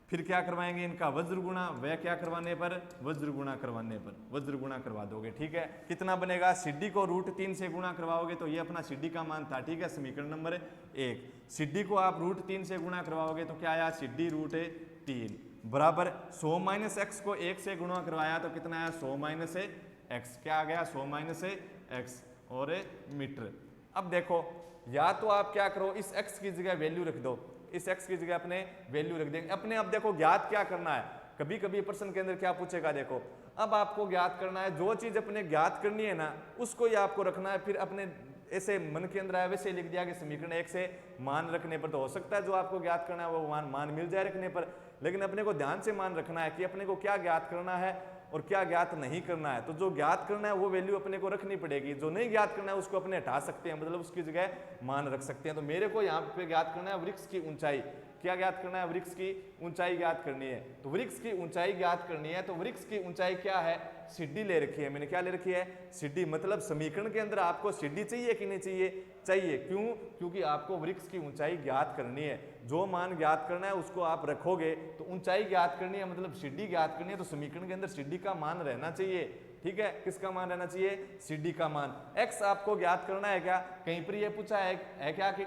फिर क्या करवाएंगे, इनका वज्र गुणा, वह क्या करवाने पर, वज्र गुणा करवाने पर, वज्र गुणा करवा दोगे, ठीक है। कितना बनेगा, CD को √3 से गुणा करवाओगे, तो ये अपना CD का मान था, ठीक है, समीकरण नंबर 1। CD को आप √3 से गुणा करवाओगे तो क्या आया, CD √3 बराबर 100 माइनस एक्स को 1 से गुणा करवाया तो कितना आया, 100 माइनस एक्स, क्या आ गया, 100 माइनस एक्स और मीटर। अब देखो, या तो आप क्या करो, इस x की जगह वैल्यू रख दो, इस x की जगह अपने वैल्यू रख देंगे अपने। अब देखो ज्ञात क्या करना है, कभी कभी प्रश्न के अंदर क्या पूछेगा, देखो अब आपको ज्ञात करना है, जो चीज अपने ज्ञात करनी है ना उसको ही आपको रखना है। फिर अपने ऐसे मन के अंदर आया वैसे लिख दिया कि समीकरण 1 से मान रखने पर, तो हो सकता है जो आपको ज्ञात करना है वो मान मिल जाए रखने पर, लेकिन अपने को ध्यान से मान रखना है कि अपने को क्या ज्ञात करना है और क्या ज्ञात नहीं करना है। तो जो ज्ञात करना है वो वैल्यू अपने को रखनी पड़ेगी, जो नहीं ज्ञात करना है उसको अपने हटा सकते हैं, मतलब उसकी जगह मान रख सकते हैं। तो मेरे को यहाँ पे ज्ञात करना है वृक्ष की ऊंचाई, क्या ज्ञात करना है, वृक्ष की ऊंचाई ज्ञात करनी है। तो वृक्ष की ऊंचाई ज्ञात करनी है, तो वृक्ष की ऊंचाई क्या है, CD ले रखी है मैंने, क्या ले रखी है, CD। मतलब समीकरण के अंदर आपको CD चाहिए कि नहीं चाहिए, चाहिए। क्यों, क्योंकि आपको वृक्ष की ऊंचाई ज्ञात करनी है, जो मान ज्ञात करना है उसको आप रखोगे, तो ऊंचाई ज्ञात करनी है मतलब CD ज्ञात करनी है, तो समीकरण के अंदर CD का मान रहना चाहिए, ठीक है। किसका मान रहना चाहिए, CD का मान। x आपको ज्ञात करना है, क्या कहीं पर यह पूछा है क्या कि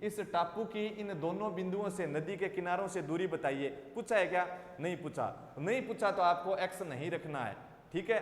इस टापू की इन दोनों बिंदुओं से, नदी के किनारों से दूरी बताइए, पूछा है क्या, नहीं पूछा। नहीं पूछा तो आपको x नहीं रखना है, ठीक है।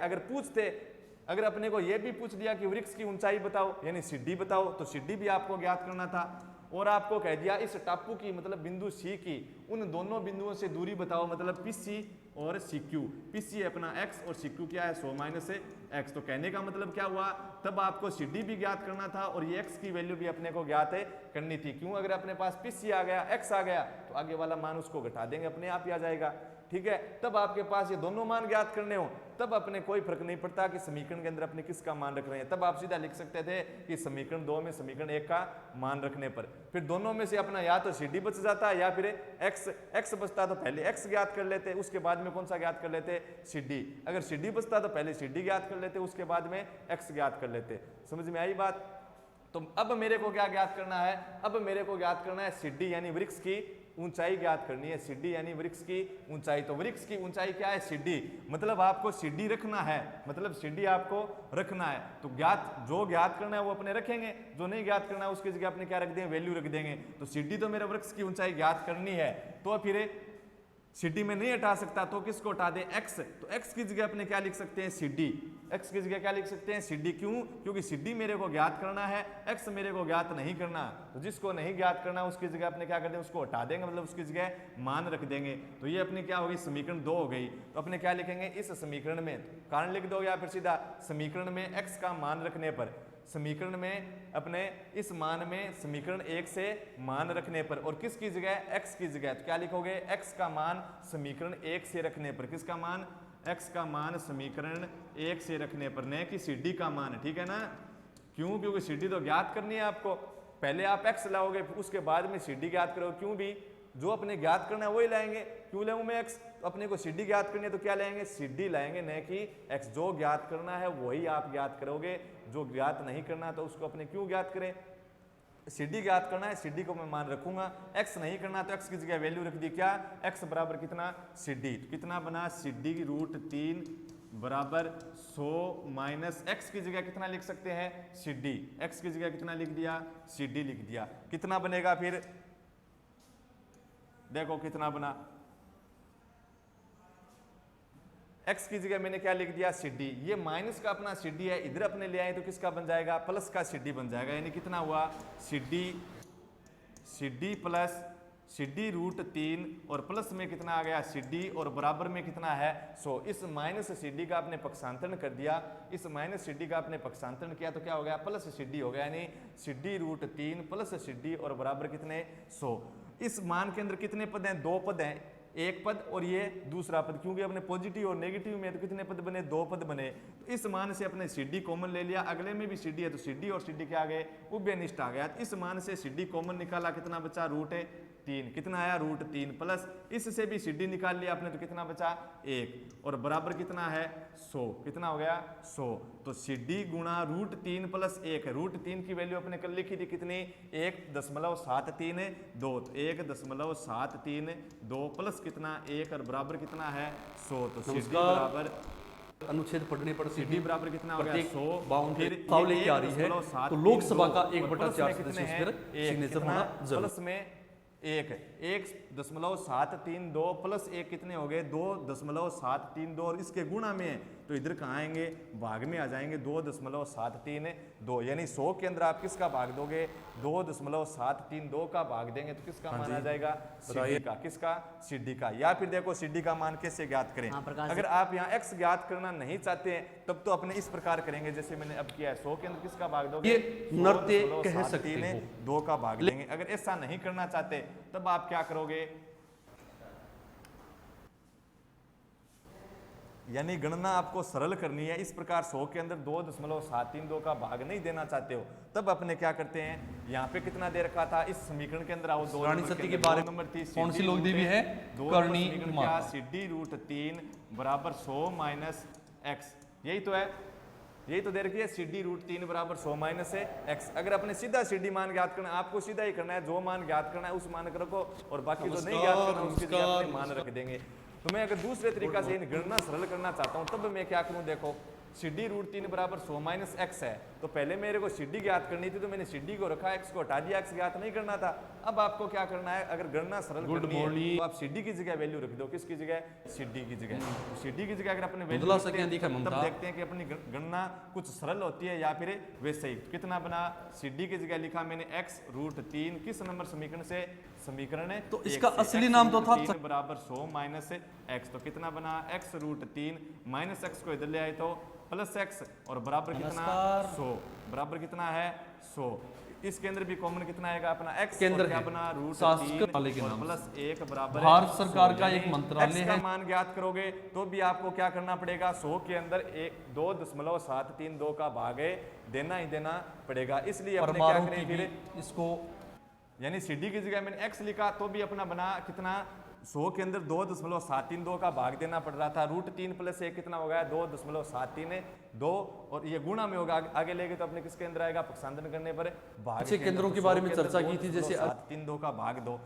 अगर अपने को यह भी पूछ दिया कि वृक्ष की ऊंचाई बताओ यानी CD बताओ, तो CD भी आपको ज्ञात करना था। और आपको कह दिया इस टापू की मतलब बिंदु C की उन दोनों बिंदुओं से दूरी बताओ, मतलब PC और CQ। PC अपना x और CQ क्या है, 100 माइनस एक्स। तो कहने का मतलब क्या हुआ, तब आपको CD भी ज्ञात करना था और ये x की वैल्यू भी अपने को ज्ञात करनी थी। क्यों, अगर अपने पास PC आ गया, x आ गया, तो आगे वाला मान उसको घटा देंगे, अपने आप ही आ जाएगा, ठीक है। तब आपके पास ये दोनों मान ज्ञात करने हो, तब अपने कोई फर्क नहीं पड़ता कि समीकरण के अंदर अपने किसका मान रख रहे हैं। तब आप सीधा लिख सकते थे कि समीकरण 2 में समीकरण 1 का मान रखने पर, फिर दोनों में से अपना या तो CD बच जाता या फिर x बचता, तो पहले x ज्ञात कर लेते, उसके बाद में कौन सा ज्ञात कर लेते, CD। अगर CD बचता तो पहले CD ज्ञात कर लेते, उसके बाद में x ज्ञात कर लेते। समझ में आई बात। तो अब मेरे को क्या ज्ञात करना है, अब मेरे को ज्ञात करना है CD यानी वृक्ष की ऊंचाई ज्ञात करनी है, CD यानी वृक्ष की ऊंचाई। तो वृक्ष की ऊंचाई क्या है, CD। मतलब आपको CD रखना है, मतलब CD आपको रखना है। तो जो ज्ञात करना है वो अपने रखेंगे, जो नहीं ज्ञात करना है उसकी जगह अपने क्या रख देंगे, वैल्यू रख देंगे। तो CD तो मेरा वृक्ष की ऊंचाई ज्ञात करनी है, तो फिर CD में नहीं हटा सकता, तो किसको हटा दे, x। तो x की जगह अपने क्या लिख सकते हैं, CD। x की जगह क्या लिख सकते हैं, CD। क्यों, क्योंकि CD मेरे को ज्ञात करना है, x मेरे को ज्ञात नहीं करना। तो जिसको नहीं ज्ञात करना उसकी जगह अपने क्या कर देंगे, उसको हटा देंगे, मतलब उसकी जगह मान रख देंगे। तो ये अपनी क्या होगी, समीकरण 2 हो गई। तो अपने क्या लिखेंगे, इस समीकरण में कारण लिख दो या फिर सीधा समीकरण में x का मान रखने पर, समीकरण में अपने इस मान में समीकरण 1 से मान रखने पर, और किसकी जगह, x की जगह, तो क्या लिखोगे, x का मान समीकरण 1 से रखने पर। किसका मान, x का मान समीकरण 1 से रखने पर, न कि CD का मान, ठीक है ना। क्यों, क्योंकि CD तो ज्ञात करनी है आपको, पहले आप x लाओगे उसके बाद में CD ज्ञात करोगे। क्यों भी, जो अपने ज्ञात करना है वही लाएंगे। क्यों लाऊं मैं x, तो अपने को CD ज्ञात करनी है तो क्या लाएंगे, CD लाएंगे, न कि x। जो ज्ञात करना है वही आप ज्ञात करोगे, जो ज्ञात नहीं करना तो उसको अपने क्यों ज्ञात करें। CD ज्ञात करना है, CD को मैं मान रखूंगा, x नहीं करना तो x की जगह वैल्यू रख दी क्या, x बराबर कितना CD, तो कितना बना CD रूट 3 बराबर 100 माइनस x की जगह कितना लिख सकते हैं CD, x की जगह कितना लिख दिया CD लिख दिया, कितना बनेगा फिर देखो कितना बना, x की जगह मैंने क्या लिख दिया CD, ये माइनस का अपना CD है, इधर अपने ले आए तो किसका बन जाएगा प्लस का CD बन जाएगा, यानी कितना हुआ CD प्लस CD रूट 3 और प्लस में कितना आ गया CD और बराबर में कितना है 100। इस माइनस CD का आपने पक्षांतरण कर दिया, इस माइनस CD का आपने पक्षांतरण किया तो क्या हो गया प्लस CD हो गया, यानी CD रूट 3 प्लस CD और बराबर कितने 100। इस मान के अंदर कितने पद हैं, दो पद हैं, एक पद और ये दूसरा पद, क्योंकि अपने पॉजिटिव और नेगेटिव में तो कितने पद बने, दो पद बने। तो इस मान से अपने CD कॉमन ले लिया, अगले में भी CD है तो CD और CD क्या आ गए उभयनिष्ठ आ गया। तो इस मान से CD कॉमन निकाला, कितना बचा रूट 3, कितना आया रूट 3 प्लस इससे भी CD निकाल लिया आपने तो कितना बचा 1 और बराबर कितना है 100, कितना हो गया 100। तो CD गुणा रूट 3 प्लस 1, रूट 3 की वैल्यू अपने कल लिखी थी कितनी 1.732, तो 1.732 प्लस कितना 1 और बराबर कितना है 100। तो CD बराबर अनुच्छेद पढ़ने पर CD बराबर कितना हो गया 100, फिर लेके आ रही है तो लोकसभा का 1/4 सदस्य सिग्नेचर होना जरूरी। प्लस में 1.732 प्लस 1 कितने हो गए 2.732 और इसके गुणा में है तो इधर कहाँ आएंगे भाग में आ जाएंगे 2.732, यानी 100 के अंदर आप किसका भाग दोगे 2.732 का भाग देंगे तो किसका मान आ जाएगा CD का, किसका CD का। या फिर देखो CD का मान कैसे ज्ञात करें, अगर आप यहाँ x ज्ञात करना नहीं चाहते हैं तब तो अपने इस प्रकार करेंगे जैसे मैंने अब किया है, 100 के अंदर किसका भाग दोगे ये नृत्य कह सकते हो 2 का भाग देंगे। अगर ऐसा नहीं करना चाहते तब आप क्या करोगे, यानी गणना आपको सरल करनी है इस प्रकार 100 के अंदर 2.732 का भाग नहीं देना चाहते हो तब अपने क्या करते हैं, यहाँ पे कितना दे रखा था इस समीकरण के अंदर आओ, दो रानी सती के बारे में कौन सी लोक देवी है करणी माता, CD रूट 3 बराबर 100 माइनस x, यही तो है, यही तो दे रखी है CD रूट 3 बराबर 100 माइनस x। अगर अपने सीधा CD मान ज्ञात करना है, आपको सीधा ही करना है, जो मान ज्ञात करना है उस मान को रखो और बाकी जो नहीं ज्ञात करना उसकी जगह अपने मान रख देंगे। तो मैं अगर दूसरे तरीका से इन गणना सरल करना चाहता हूं तब मैं क्या करूं, देखो CD रूट 3 बराबर 100 माइनस x है तो पहले मेरे को CD ज्ञात करनी थी तो मैंने CD को रखा, x को हटा दिया, x ज्ञात नहीं करना था। अब आपको क्या करना है, अगर गणना सरल करनी है तो आप CD की जगह वैल्यू रख दो, किसकी जगह CD की जगह, CD की जगह अगर अपने वैल्यू तब देखते हैं कि अपनी गणना कुछ सरल होती है या फिर वैसे ही। कितना बना CD की जगह लिखा मैंने x रूट 3, किस नंबर समीकरण से, समीकरण है तो इसका असली नाम तो था बराबर 100 माइनस x, तो कितना बना x रूट 3 माइनस x को इधर ले आए तो प्लस x और बराबर कितना 100, बराबर कितना है 100। इसके अंदर भी कॉमन कितना आएगा अपना x के अंदर क्या बना रूट 3 प्लस 1 बराबर भारत सरकार का एक मंत्रालय है। मान ज्ञात करोगे तो भी आपको क्या करना पड़ेगा, 100 के अंदर 2.732 का भाग देना ही देना पड़ेगा। इसलिए अपने क्या करें फिर इसको, यानी CD की जगह मैंने x लिखा तो भी अपना बना कितना 100 के अंदर 2.732 का भाग देना पड़ रहा था, रूट 3 प्लस 1 कितना हो गया 2.732 और ये गुणा में होगा, आगे लेके तो अपने किसके अंदर आएगा पक्षांतरण करने पर भाग के केंद्रों के बारे में चर्चा की थी, जैसे 2.732 का भाग दो।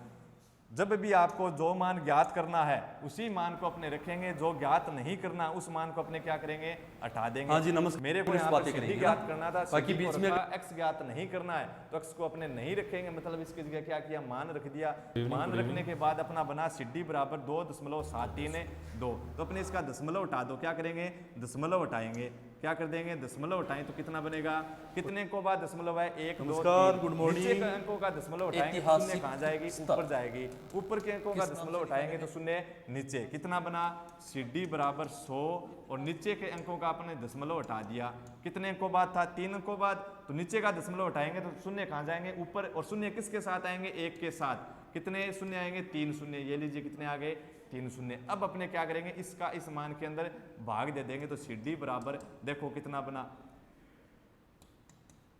जब भी आपको जो मान ज्ञात करना है उसी मान को अपने रखेंगे, जो ज्ञात नहीं करना उस मान को अपने क्या करेंगे हटा देंगे। हाँ जी नमस्कार, मेरे को यहाँ पर CD ज्ञात करना था, बाकी बीच में x ज्ञात नहीं करना है तो x को अपने नहीं रखेंगे, मतलब इसकी जगह क्या किया मान रख दिया। मान रखने के बाद अपना बना CD बराबर 2.732, तो अपने इसका दशमलव हटा दो, क्या करेंगे दशमलव हटाएंगे, क्या कर देंगे दशमलव हटाएं तो कितना बनेगा, कितने को बाद दशमलव है 1 2 3, गुड मॉर्निंग, अंकों का दशमलव हटाएंगे तो शून्य कहाँ जाएगी ऊपर जाएगी, ऊपर के अंकों का दशमलव उठाएंगे तो शून्य नीचे, कितना बना CD बराबर 100 और नीचे के अंकों का अपने दशमलव हटा दिया, कितने अंकों बाद था 3 अंकों बाद, तो नीचे का दशमलव हटाएंगे तो शून्य कहाँ जाएंगे ऊपर, और शून्य किसके साथ आएंगे 1 के साथ, कितने शून्य आएंगे 3 शून्य, ये लीजिए कितने आ गए 3 शून्य। अब अपने क्या करेंगे इसका इस मान के अंदर भाग दे देंगे तो CD बराबर देखो कितना बना,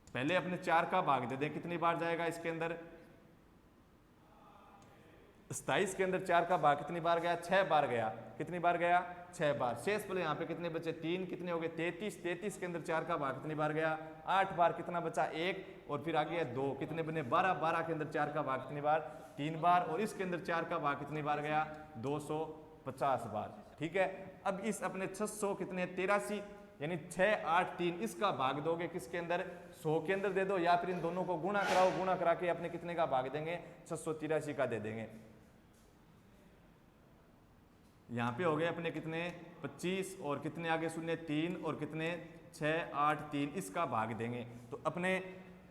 पहले अपने 4 का भाग दे दें, कितनी बार जाएगा इसके अंदर 27 के अंदर 4 का भाग कितनी बार गया 6 बार गया, कितनी बार गया 6 बार। शेष पहले यहाँ पे कितने बचे 3, कितने हो गए 33, 33 के अंदर 4 का भाग कितनी बार गया 8 बार, कितना बचा 1 और फिर आगे 2, कितने बने 12, 12 के अंदर 4 का भाग कितनी बार 3 बार और इसके अंदर 4 का भाग कितनी बार गया 250 बार। ठीक है, अब इस अपने 600 कितने 83 यानी 6, 8, 3 इसका भाग दोगे किसके अंदर 100 के अंदर दे दो या फिर इन दोनों को गुणा कराओ, गुणा करा के अपने कितने का भाग देंगे 683 का दे देंगे। यहाँ पे हो गए अपने कितने 25 और कितने आगे शून्य 3 और कितने 6, 8, 3 इसका भाग देंगे। तो अपने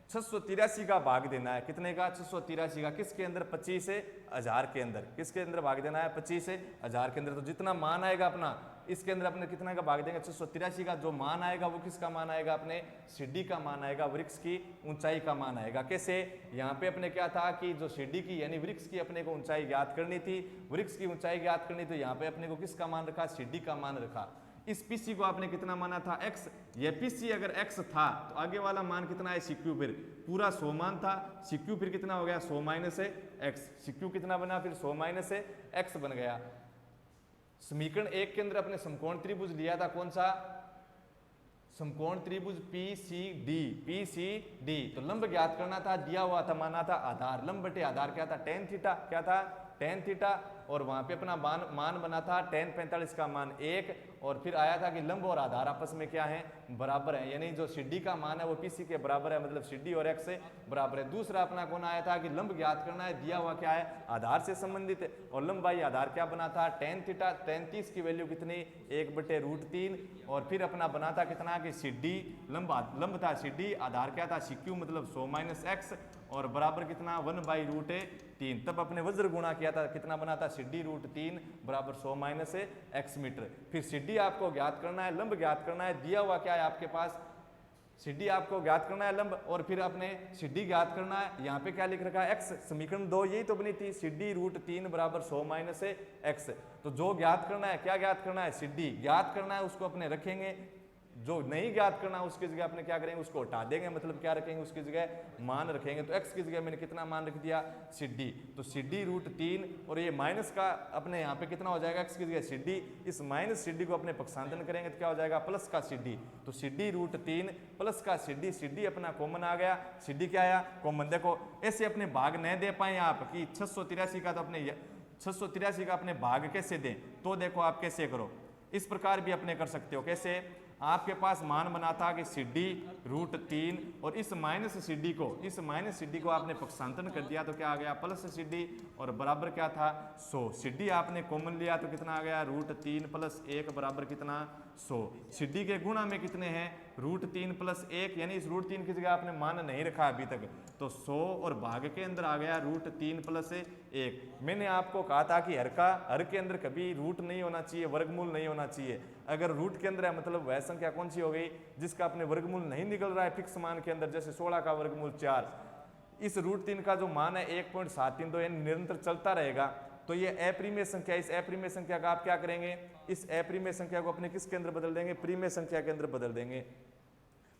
683 का भाग देना है कितने का 683 का किसके अंदर 25 से 1000 के अंदर, किसके अंदर भाग देना है 25 से 1000 के अंदर। तो जितना मान आएगा अपना इसके अंदर अपने कितना का भाग देंगे 683 का, जो मान आएगा वो किसका मान आएगा अपने सीढ़ी का मान आएगा, वृक्ष की ऊंचाई का मान आएगा। कैसे, यहाँ पे अपने क्या था कि जो सीढ़ी की यानी वृक्ष की अपने को ऊंचाई ज्ञात करनी थी, वृक्ष की ऊंचाई ज्ञात करनी, तो यहाँ पे अपने को किसका मान रखा सीढ़ी का मान रखा। इस पीसी को आपने कितना माना था x, ये पीसी अगर x था तो आगे वाला मान कितना है सीक्यू, फिर पूरा 100 मान था, सीक्यू फिर कितना हो गया 100 माइनस है x, सीक्यू कितना बना फिर 100 माइनस है x बन गया। समीकरण 1 के अंदर अपने समकोण त्रिभुज लिया था, कौन सा समकोण त्रिभुज PCD, तो लंब ज्ञात करना था, दिया हुआ था माना था आधार, लंब बटे आधार क्या था tan थीटा, क्या था tan थीटा, और वहां पे अपना मान बना था tan 45 का मान 1 और फिर आया था कि लंब और आधार आपस में क्या है बराबर है, यानी जो सीढ़ी का मान है वो पीसी के बराबर है, मतलब सीढ़ी और x से बराबर है। दूसरा अपना कौन आया था कि लंब ज्ञात करना है, दिया हुआ क्या है आधार से संबंधित है, और लंबाई आधार क्या बना था tan थीटा, tan 30 की वैल्यू कितनी 1/√3 और फिर अपना बना था कितना कि सीढ़ी लंब था सीढ़ी, आधार क्या था सीक्यू मतलब 100 माइनस x और बराबर कितना 1/√3। तब अपने वज्र गुणा किया था, कितना बना था सीढ़ी √3 बराबर 100 माइनस x मीटर। फिर सीढ़ी आपको ज्ञात करना है, लंब ज्ञात करना है, दिया हुआ क्या है आपके पास सीढ़ी आपको ज्ञात करना है लंब और फिर अपने सीढ़ी ज्ञात करना है। यहाँ पे क्या लिख रखा है x, समीकरण 2 यही तो बनी थी सीढ़ी √3 बराबर 100 माइनस x। तो जो ज्ञात करना है, क्या ज्ञात करना है सीढ़ी ज्ञात करना है, उसको अपने रखेंगे, जो नहीं ज्ञात करना उसकी जगह अपने क्या करेंगे उसको हटा देंगे, मतलब क्या रखेंगे उसकी जगह मान रखेंगे। तो x की जगह मैंने कितना मान रख दिया सीढ़ी, तो सीढ़ी √3 और ये माइनस का अपने यहाँ पे कितना हो जाएगा x की जगह सीढ़ी, इस माइनस सीढ़ी को अपने पक्षांतरण करेंगे तो क्या हो जाएगा प्लस का सीढ़ी, तो सीढ़ी √3 प्लस का सीढ़ी, सीढ़ी अपना कॉमन आ गया, सीढ़ी क्या आया कॉमन। देखो ऐसे अपने भाग नहीं दे पाए आप कि 683 का, तो अपने 683 का अपने भाग कैसे दें, तो देखो आप कैसे करो, इस प्रकार भी अपने कर सकते हो। कैसे, आपके पास मान बना था कि सीढ़ी √3 और इस माइनस सीढ़ी को आपने पक्षांतरण कर दिया तो क्या आ गया प्लस सीढ़ी और बराबर क्या था 100। सीढ़ी आपने कॉमन लिया तो कितना आ गया √3 + 1 बराबर कितना 100। सीढ़ी के गुणा में कितने हैं √3 + 1, यानी इस √3 की जगह आपने मान नहीं रखा अभी तक, तो 100 और भाग के अंदर आ गया √3 + 1। मैंने आपको कहा था कि हर के अंदर कभी रूट नहीं होना चाहिए, वर्गमूल नहीं होना चाहिए। अगर रूट के अंदर है मतलब वह संख्या कौन सी हो गई जिसका अपने वर्गमूल नहीं निकल रहा है फिक्स मान के अंदर, जैसे 16 का वर्गमूल 4, इस √3 का जो मान है 1.732 यानी निरंतर चलता रहेगा, तो ये अप्रिमेय संख्या, इस अप्रिमेय संख्या का आप क्या करेंगे, इस अप्रिमेय संख्या को अपने किसके अंदर बदल देंगे प्रिमेय संख्या के अंदर बदल देंगे।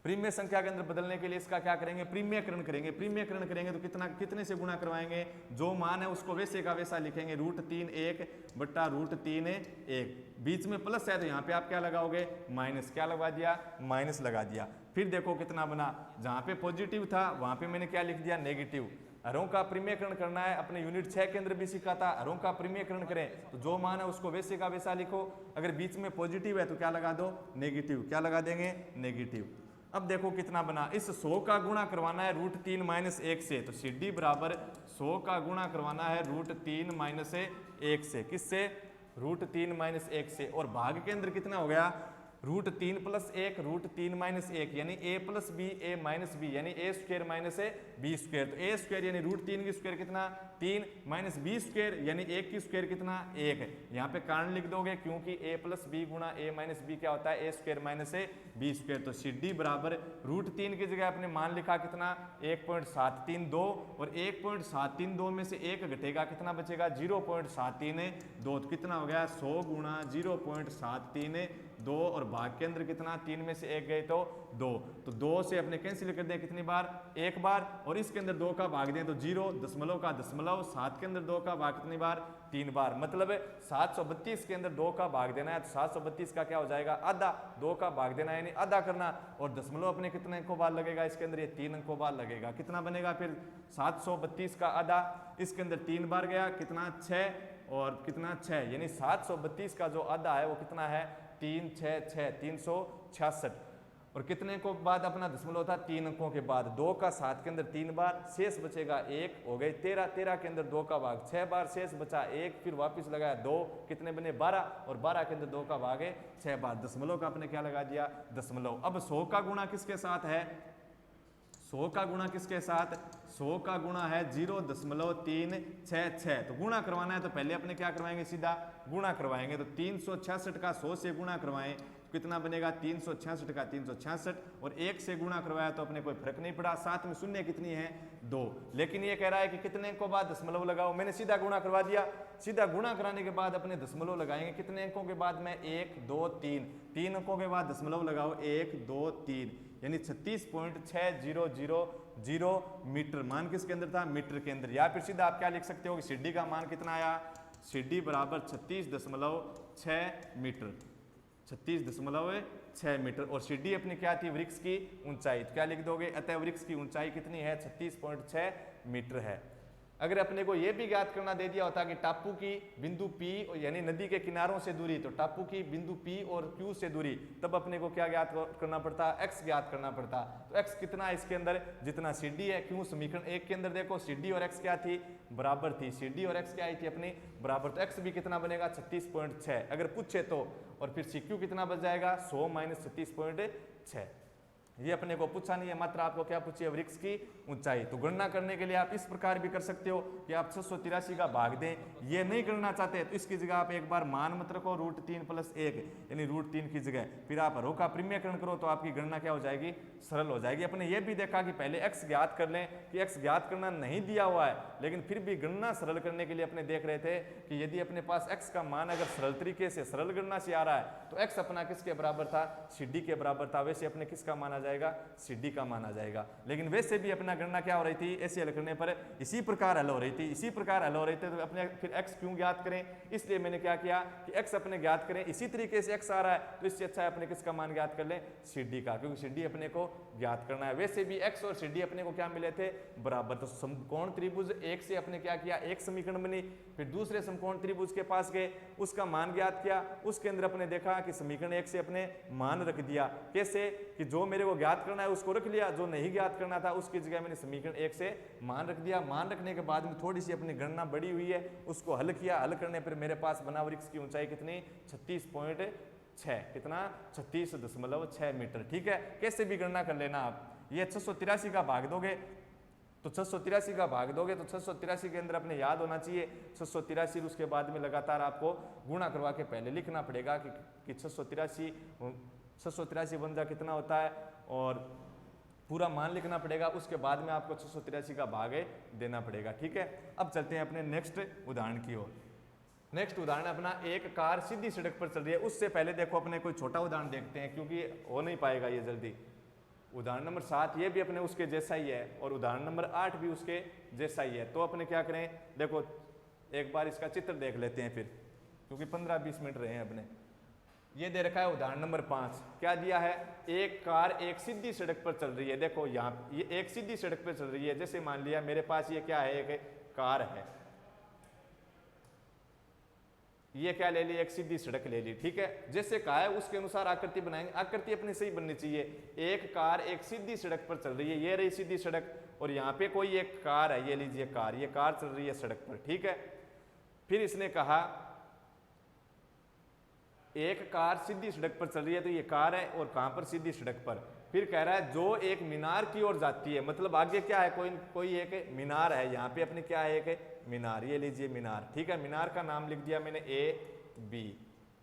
प्रीमेय संख्या के अंदर बदलने के लिए इसका क्या करेंगे प्रीमेयकरण करेंगे। प्रीमेयकरण करेंगे तो कितने से गुणा करवाएंगे, जो मान है उसको वैसे का वैसा लिखेंगे √3 1 बट्टा √3 1, बीच में प्लस है तो यहाँ पे आप क्या लगाओगे माइनस, क्या लगा दिया माइनस लगा दिया। फिर देखो कितना बना, जहाँ पे पॉजिटिव था वहाँ पे मैंने क्या लिख दिया नेगेटिव। हरों का प्रीमेयकरण करना है, अपने यूनिट 6 के अंदर भी सीखा था, हरों का प्रीमेयकरण करें तो जो मान है उसको वैसे का वैसा लिखो, अगर बीच में पॉजिटिव है तो क्या लगा दो नेगेटिव, क्या लगा देंगे नेगेटिव। अब देखो कितना बना, इस 100 का गुणा करवाना है √3 - 1 से, तो सीढ़ी बराबर 100 का गुणा करवाना है √3 - 1 से, किससे √3 - 1 से, और भाग के अंदर कितना हो गया √3 + 1 √3 - 1 यानी a + b a - b यानी a² - b², तो a² यानी √3 की स्क्वायर कितना 3 - b² यानी 1 की स्क्वायर कितना 1 है। यहाँ पे कारण लिख दोगे क्योंकि a + b गुणा a - b क्या होता है a² - b², तो सीढ़ी बराबर √3 की जगह आपने मान लिखा कितना 1.732 और 1.732 में से 1 घटेगा कितना बचेगा 0.732, तो कितना हो गया 100 × 0.732 2 और भाग के अंदर कितना 3 में से 1 गए तो 2, तो 2 से अपने कैंसिल कर दें कितनी बार, 1 बार, और इसके अंदर 2 का भाग दें तो 0, दशमलव का दशमलव, 7 के अंदर 2 का भाग कितनी बार, 3 बार, मतलब 732 के अंदर 2 का भाग देना है तो 732 का क्या हो जाएगा, आधा, 2 का भाग देना है यानी आधा करना, और दशमलव अपने कितने अंकों बाद लगेगा इसके अंदर, ये 3 अंकों बाद लगेगा, कितना बनेगा फिर 732 का आधा, इसके अंदर 3 बार गया कितना 6, और कितना 6, यानी 732 का जो आधा है वो कितना है 3 6 6 366, और कितने को बाद अपना दशमलव था 3 अंकों के बाद, 2 का 7 के अंदर 3 बार, शेष बचेगा 1, हो गए 13, 13 के अंदर 2 का भाग 6 बार, शेष बचा 1, फिर वापस लगाया 2, कितने बने 12, और 12 के अंदर 2 का भाग है 6 बार, दशमलव का आपने क्या लगा दिया दशमलव। अब 100 का गुणा किसके साथ है, 100 का गुणा किसके साथ, 100 का गुणा है 0.366, तो गुणा करवाना है तो पहले अपने क्या करवाएंगे, सीधा गुणा करवाएंगे, तो 366 का 100 से गुणा करवाएं कितना बनेगा 366 का 366, और 1 से गुणा करवाया तो अपने कोई फर्क नहीं पड़ा, साथ में शून्य कितनी है 2, लेकिन ये कह रहा है कि कितने को बाद दशमलव लगाओ, मैंने सीधा गुणा करवा दिया, सीधा गुणा कराने के बाद अपने दशमलव लगाएंगे, कितने अंकों के बाद में 1 2 3, 3 अंकों के बाद दशमलव लगाओ 1 2 3, यानी 36.6000 मीटर, मान किसके अंदर था, मीटर के अंदर, या फिर सीधा आप क्या लिख सकते हो कि सीडी का मान कितना आया, सीडी बराबर 36.6 मीटर, 36.6 मीटर, और सीडी अपनी क्या थी वृक्ष की ऊंचाई, तो क्या लिख दोगे, अतः वृक्ष की ऊंचाई कितनी है 36.6 मीटर है। अगर अपने को यह भी ज्ञात करना दे दिया होता कि टापू की बिंदु P यानी नदी के किनारों से दूरी, तो टापू की बिंदु P और Q से दूरी, तब अपने को क्या ज्ञात करना पड़ता, x ज्ञात करना पड़ता, तो x कितना है इसके अंदर, जितना CD है, क्यों समीकरण 1 के अंदर देखो CD और x क्या थी, बराबर थी, CD और x क्या आई थी अपनी बराबर, तो x भी कितना बनेगा 36.6 अगर पूछे तो, और फिर CQ कितना बच जाएगा 100 - 36.6, ये अपने को पूछा नहीं है, मात्र आपको क्या पूछिए वृक्ष की ऊंचाई। तो गणना करने के लिए आप इस प्रकार भी कर सकते हो कि आप 683 का भाग दें, ये नहीं करना चाहते तो इसकी जगह आप एक बार मान मत रखो √3 + 1 यानी √3 की जगह, फिर आप रो का प्रीम्यकरण करो तो आपकी गणना क्या हो जाएगी, सरल हो जाएगी। अपने ये भी देखा कि पहले x ज्ञात कर लें कि x ज्ञात करना नहीं दिया हुआ है, लेकिन फिर भी गणना सरल करने के लिए अपने देख रहे थे कि यदि अपने पास x का मान अगर सरल तरीके से सरल गणना से आ रहा है तो x अपना किसके बराबर था, CD के बराबर था, वैसे अपने किसका मान आ जाएगा, CD का मान आ जाएगा। लेकिन वैसे भी अपना गणना क्या हो रही थी, ऐसे हल करने पर इसी प्रकार हल हो रही थी, इसी प्रकार हल हो रही थी, तो अपने फिर x क्यों ज्ञात करें, इसलिए मैंने क्या किया कि x अपने ज्ञात करें, इसी तरीके से x आ रहा है तो इससे अच्छा है अपने किसका मान ज्ञात कर लें, CD का, क्योंकि CD अपने को ज्ञात करना है। वैसे भी x और CD अपने को क्या मिले थे, बराबर, तो समकोण त्रिभुज 1 से अपने क्या किया, एक समीकरण बनी, फिर दूसरे समकोण त्रिभुज के पास गए, उसका मान ज्ञात किया, उसके अंदर अपने देखा कि समीकरण 1 से अपने मान रख दिया, कैसे कि जो मेरे को ज्ञात करना है उसको रख लिया, जो नहीं ज्ञात करना था उसकी जगह मैंने समीकरण 1 से मान रख दिया। मान रखने के बाद में थोड़ी सी अपनी गणना बड़ी हुई है, उसको हल किया, हल करने पर मेरे पास बना वृक्ष की ऊंचाई कितनी 36.6, कितना 36.6 मीटर। ठीक है, कैसे भी गणना कर लेना आप, ये 683 का भाग दोगे तो 683 का भाग दोगे तो 683 के अंदर अपने याद होना चाहिए 683, उसके बाद में लगातार आपको गुणा करवा के पहले लिखना पड़ेगा कि 683 बन जा कितना होता है, और पूरा मान लिखना पड़ेगा, उसके बाद में आपको 683 का भाग देना पड़ेगा। ठीक है, अब चलते हैं अपने नेक्स्ट उदाहरण की ओर। नेक्स्ट उदाहरण अपना, एक कार सीधी सड़क पर चल रही है। उससे पहले देखो अपने कोई छोटा उदाहरण देखते हैं, क्योंकि हो नहीं पाएगा ये जल्दी। उदाहरण नंबर 7 ये भी अपने उसके जैसा ही है, और उदाहरण नंबर 8 भी उसके जैसा ही है। तो अपने क्या करें, देखो एक बार इसका चित्र देख लेते हैं फिर, क्योंकि 15-20 मिनट रहे हैं अपने। ये दे रखा है उदाहरण नंबर 5, क्या दिया है, एक कार एक सीधी सड़क पर चल रही है। देखो यहाँ ये एक सीधी सड़क पर चल रही है, जैसे मान लिया मेरे पास ये क्या है, एक कार है, ये क्या ले ली, एक सीधी सड़क ले ली। ठीक है, जैसे कहा है उसके अनुसार आकृति बनाएंगे, आकृति अपनी सही बननी चाहिए। एक कार एक सीधी सड़क पर चल रही है, ये रही सीधी सड़क, और यहाँ पे कोई एक कार है, ये लीजिए कार, ये कार चल रही है सड़क पर। ठीक है, फिर इसने कहा एक कार सीधी सड़क पर चल रही है, तो ये कार है और कहां पर, सीधी सड़क पर। फिर कह रहा है जो एक मीनार की ओर जाती है, मतलब आगे क्या है, कोई एक मीनार है, यहाँ पे अपने क्या है, एक मीनार, ये लीजिए मीनार। ठीक है, मीनार का नाम लिख दिया मैंने AB,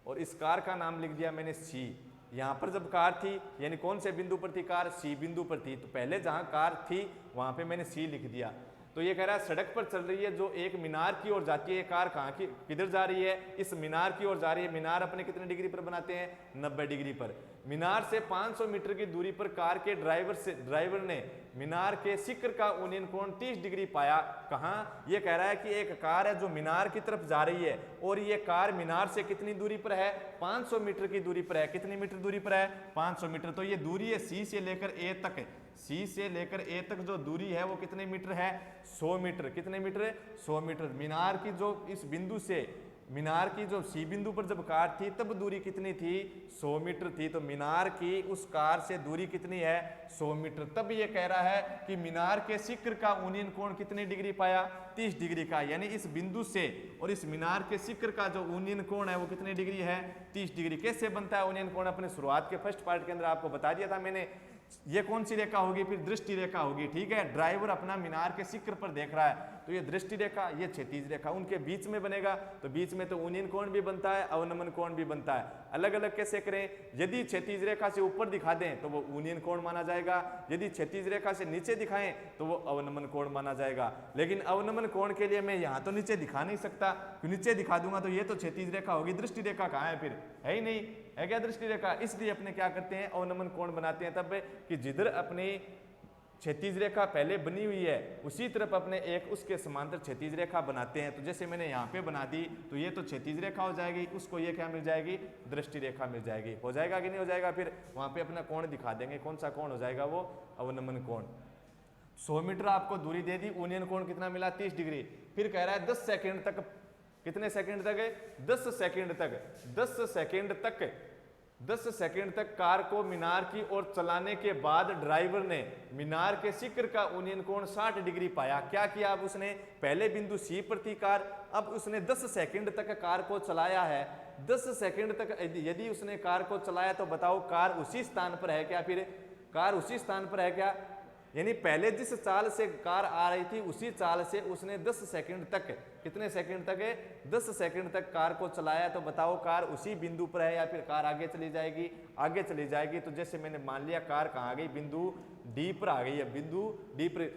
और इस कार का नाम लिख दिया मैंने C। यहाँ पर जब कार थी, यानी कौन से बिंदु पर थी कार, C बिंदु पर थी, तो पहले जहाँ कार थी वहाँ पे मैंने C लिख दिया। तो तो ये कह रहा है सड़क पर चल रही है जो एक मीनार की ओर जाती है, कार कहाँ की किधर जा रही है, इस मीनार की ओर जा रही है। मीनार अपने कितने डिग्री पर बनाते हैं, 90 डिग्री पर। मीनार से 500 मीटर की दूरी पर कार के ड्राइवर ने मीनार के शिखर का यूनियन कोण 30 डिग्री पाया। कहाँ, ये कह रहा है कि एक कार है जो मीनार की तरफ जा रही है और ये कार मीनार से कितनी दूरी पर है, 500 मीटर की दूरी पर है। कितनी मीटर दूरी पर है, 500 मीटर। तो ये दूरी है सी से लेकर ए तक, सी से लेकर ए तक जो दूरी है वो कितने मीटर है, 100 मीटर। कितने मीटर है, 100 मीटर। मीनार की जो इस बिंदु से मीनार की जो सी बिंदु पर जब कार थी तब दूरी कितनी थी, 100 मीटर थी। तो मीनार की उस कार से दूरी कितनी है, 100 मीटर। तब ये कह रहा है कि मीनार के शिखर का यूनियन कोण कितनी डिग्री पाया, 30 डिग्री का। यानी इस बिंदु से और इस मीनार के शिखर का जो यूनियन कोण है वो कितनी डिग्री है, 30 डिग्री। कैसे बनता है यूनियन कोण, अपने शुरुआत के फर्स्ट पार्ट के अंदर आपको बता दिया था मैंने। ये कौन सी रेखा होगी, फिर दृष्टि रेखा होगी। ठीक है, ड्राइवर अपना मीनार के शिखर पर देख रहा है, तो ये दृष्टि रेखा, ये क्षैतिज रेखा, उनके बीच में बनेगा। तो बीच में तो यूनियन कोण भी बनता है, अवनमन कोण भी बनता है। अलग अलग कैसे करें, यदि क्षैतिज रेखा से ऊपर दिखा दें तो वो यूनियन कोण माना जाएगा, यदि क्षैतिज रेखा से नीचे दिखाएं तो वो अवनमन कोण माना जाएगा। लेकिन अवनमन कोण के लिए मैं यहाँ तो नीचे दिखा नहीं सकता, नीचे दिखा दूंगा तो ये तो क्षैतिज रेखा होगी, दृष्टि रेखा कहाँ है, फिर है ही नहीं, है क्या दृष्टि रेखा। इसलिए अपने क्या करते हैं, अवनमन कोण बनाते हैं तब कि जिधर अपनी क्षैतिज रेखा पहले बनी हुई है उसी तरफ अपने एक उसके समांतर क्षैतिज रेखा बनाते हैं। तो जैसे मैंने यहाँ पे बना दी तो ये तो क्षैतिज रेखा हो जाएगी, उसको ये क्या मिल जाएगी, दृष्टि रेखा मिल जाएगी। हो जाएगा कि नहीं हो जाएगा, फिर वहाँ पे अपना कोण दिखा देंगे, कौन सा कोण हो जाएगा, वो अवनमन कोण। 100 मीटर आपको दूरी दे दी, यूनियन कोण कितना मिला, 30 डिग्री। फिर कह रहा है 10 सेकेंड तक, कितने सेकंड तक है, 10 सेकंड तक, 10 सेकंड तक, 10 सेकंड तक कार को मीनार की ओर चलाने के बाद ड्राइवर ने मीनार के शिखर का यूनियन कोण 60 डिग्री पाया। क्या किया, अब उसने पहले बिंदु सी पर थी कार, अब उसने 10 सेकंड तक कार को चलाया है। 10 सेकंड तक यदि उसने कार को चलाया तो बताओ कार उसी स्थान पर है क्या, फिर कार उसी स्थान पर है क्या, यानी पहले जिस चाल से कार आ रही थी उसी चाल से उसने 10 सेकंड तक, कितने सेकंड तक है, 10 सेकंड तक कार को चलाया। तो बताओ कार उसी बिंदु पर है या फिर कार आगे चली जाएगी, आगे चली जाएगी। तो जैसे मैंने मान लिया कार कहाँ आ गई, बिंदु डी पर आ गई है, बिंदु डी पर,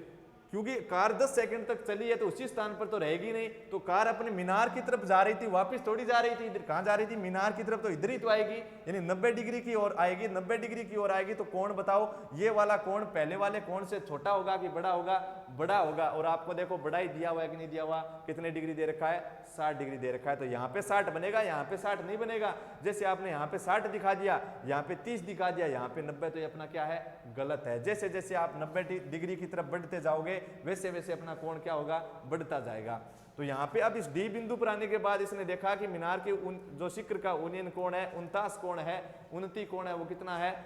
क्योंकि कार 10 सेकंड तक चली है तो उसी स्थान पर तो रहेगी नहीं। तो कार अपने मीनार की तरफ जा रही थी, वापस थोड़ी जा रही थी, इधर कहाँ जा रही थी, मीनार की तरफ, तो इधर ही तो आएगी, यानी 90 डिग्री की ओर आएगी। 90 डिग्री की ओर आएगी तो कोण बताओ, ये वाला कोण पहले वाले कोण से छोटा होगा कि बड़ा होगा, बड़ा होगा। और आपको देखो बड़ा ही दिया हुआ है कि नहीं दिया हुआ, कितने डिग्री दे रखा है, 60 डिग्री दे रखा है। तो यहाँ पे 60 बनेगा, यहाँ पे 60 नहीं बनेगा। जैसे आपने यहाँ पे 60 दिखा दिया, यहाँ पे 30 दिखा दिया, यहाँ पे 90, तो ये अपना क्या है, गलत है। जैसे जैसे आप 90 डिग्री की तरफ बढ़ते जाओगे वैसे वैसे अपना कोण क्या होगा, बढ़ता जाएगा। तो यहाँ पे अब इस डी बिंदु पर आने के बाद इसने देखा कि मीनार के जो शिखर का यूनियन कोण है 29 कोण है, 29 कोण है, वो कितना है,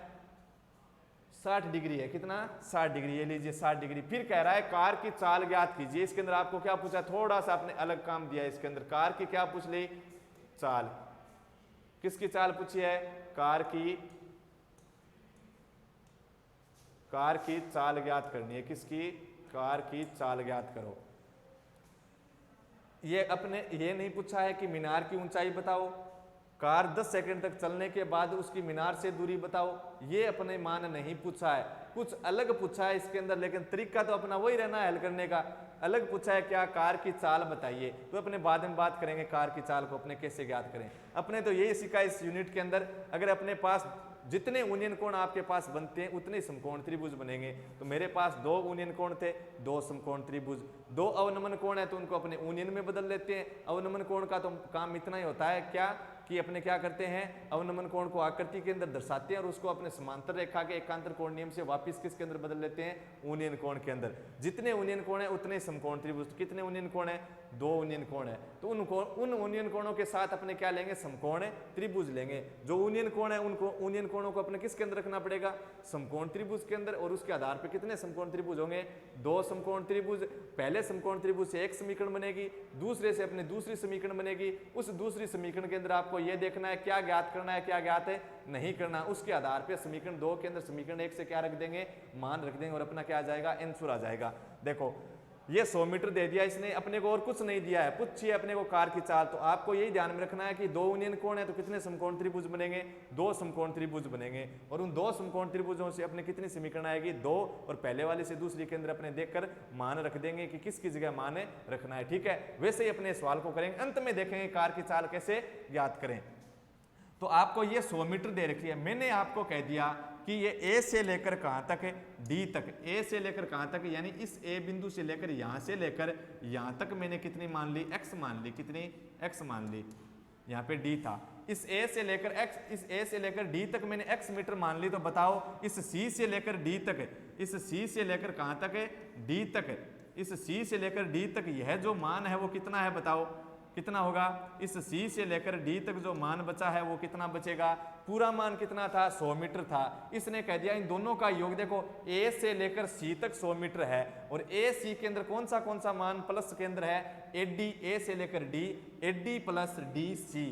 60 डिग्री है। कितना, 60 डिग्री, ये लीजिए 60 डिग्री। फिर कह रहा है कार की चाल ज्ञात कीजिए। इसके अंदर आपको क्या पूछा, थोड़ा सा आपने अलग काम दिया इसके अंदर, कार की क्या पूछ ली, चाल। किसकी चाल पूछी है, कार की चाल ज्ञात करनी है। किसकी, कार की चाल ज्ञात करो। ये अपने ये नहीं पूछा है कि मीनार की ऊंचाई बताओ, कार 10 सेकंड तक चलने के बाद उसकी मीनार से दूरी बताओ, ये अपने मान नहीं पूछा है, कुछ अलग पूछा है इसके अंदर। लेकिन तरीका तो अपना वही रहना है हल करने का। अलग पूछा है क्या, कार की चाल बताइए, तो अपने बाद में बात करेंगे कार की चाल को अपने कैसे ज्ञात करें। अपने तो यही सीखा इस यूनिट के अंदर, अगर अपने पास जितने यूनियन कोण आपके पास बनते हैं उतने समकोण त्रिभुज बनेंगे। तो मेरे पास 2 यूनियन कोण थे, 2 समकोण त्रिभुज। 2 अवनमन कोण है तो उनको अपने यूनियन में बदल लेते हैं। अवनमन कोण का तो काम इतना ही होता है क्या कि अपने क्या करते हैं, अवनमन कोण को आकृति के अंदर दर्शाते हैं और उसको अपने समांतर रेखा के एकांतर कोण नियम से वापस किसके अंदर बदल लेते हैं, यूनियन कोण के अंदर। जितने यूनियन कोण है उतने समकोण त्रिभुज। कितने यूनियन कोण है, 2 यूनियन कोण है। तो उन यूनियन कोणों के साथ अपने क्या लेंगे, समकोण त्रिभुज लेंगे। जो यूनियन कोण है उनको यूनियन कोणों को अपने किसके अंदर रखना पड़ेगा, समकोण त्रिभुज के अंदर। और उसके आधार पर कितने समकोण त्रिभुज होंगे, 2 समकोण त्रिभुज। पहले समकोण त्रिभुज से एक समीकरण बनेगी, दूसरे से अपने दूसरी समीकरण बनेगी। उस दूसरी समीकरण के अंदर आपको यह देखना है क्या ज्ञात करना है, क्या ज्ञात है नहीं करना। उसके आधार पर समीकरण 2 के अंदर समीकरण 1 से क्या रख देंगे, मान रख देंगे और अपना क्या आ जाएगा, आंसर आ जाएगा। देखो ये 100 मीटर दे दिया इसने, अपने को और कुछ नहीं दिया है, पूछिए अपने को कार की चाल। तो आपको यही ध्यान में रखना है कि दो यूनियन कोण है तो कितने समकोण त्रिभुज बनेंगे, 2 समकोण त्रिभुज बनेंगे। और उन 2 समकोण त्रिभुजों से अपने कितनी समीकरण आएगी, 2, और पहले वाले से दूसरी के अंदर अपने देखकर मान रख देंगे कि किसकी जगह मान रखना है। ठीक है, वैसे ही अपने सवाल को करेंगे, अंत में देखेंगे कार की चाल कैसे ज्ञात करें। तो आपको ये 100 मीटर दे रखी है, मैंने आपको कह दिया कि ये ए से लेकर कहां तक है, डी तक, ए से लेकर कहां तक, यानी इस ए बिंदु से लेकर यहां से लेकर यहां तक मैंने कितनी मान ली, एक्स मान ली, कितनी एक्स मान ली। यहां पे डी था, इस ए से लेकर एक्स, इस ए से लेकर डी तक मैंने एक्स मीटर मान ली। तो बताओ इस सी से लेकर डी तक, इस सी से लेकर कहां तक है, डी तक, इस सी से लेकर डी तक यह जो मान है वो कितना है, बताओ कितना होगा। इस C से लेकर D तक जो मान बचा है वो कितना बचेगा, पूरा मान कितना था, 100 मीटर था। इसने कह दिया इन दोनों का योग, देखो A से लेकर C तक 100 मीटर है और AC के अंदर कौन सा मान प्लस के अंदर है, AD, A से लेकर D, AD plus DC,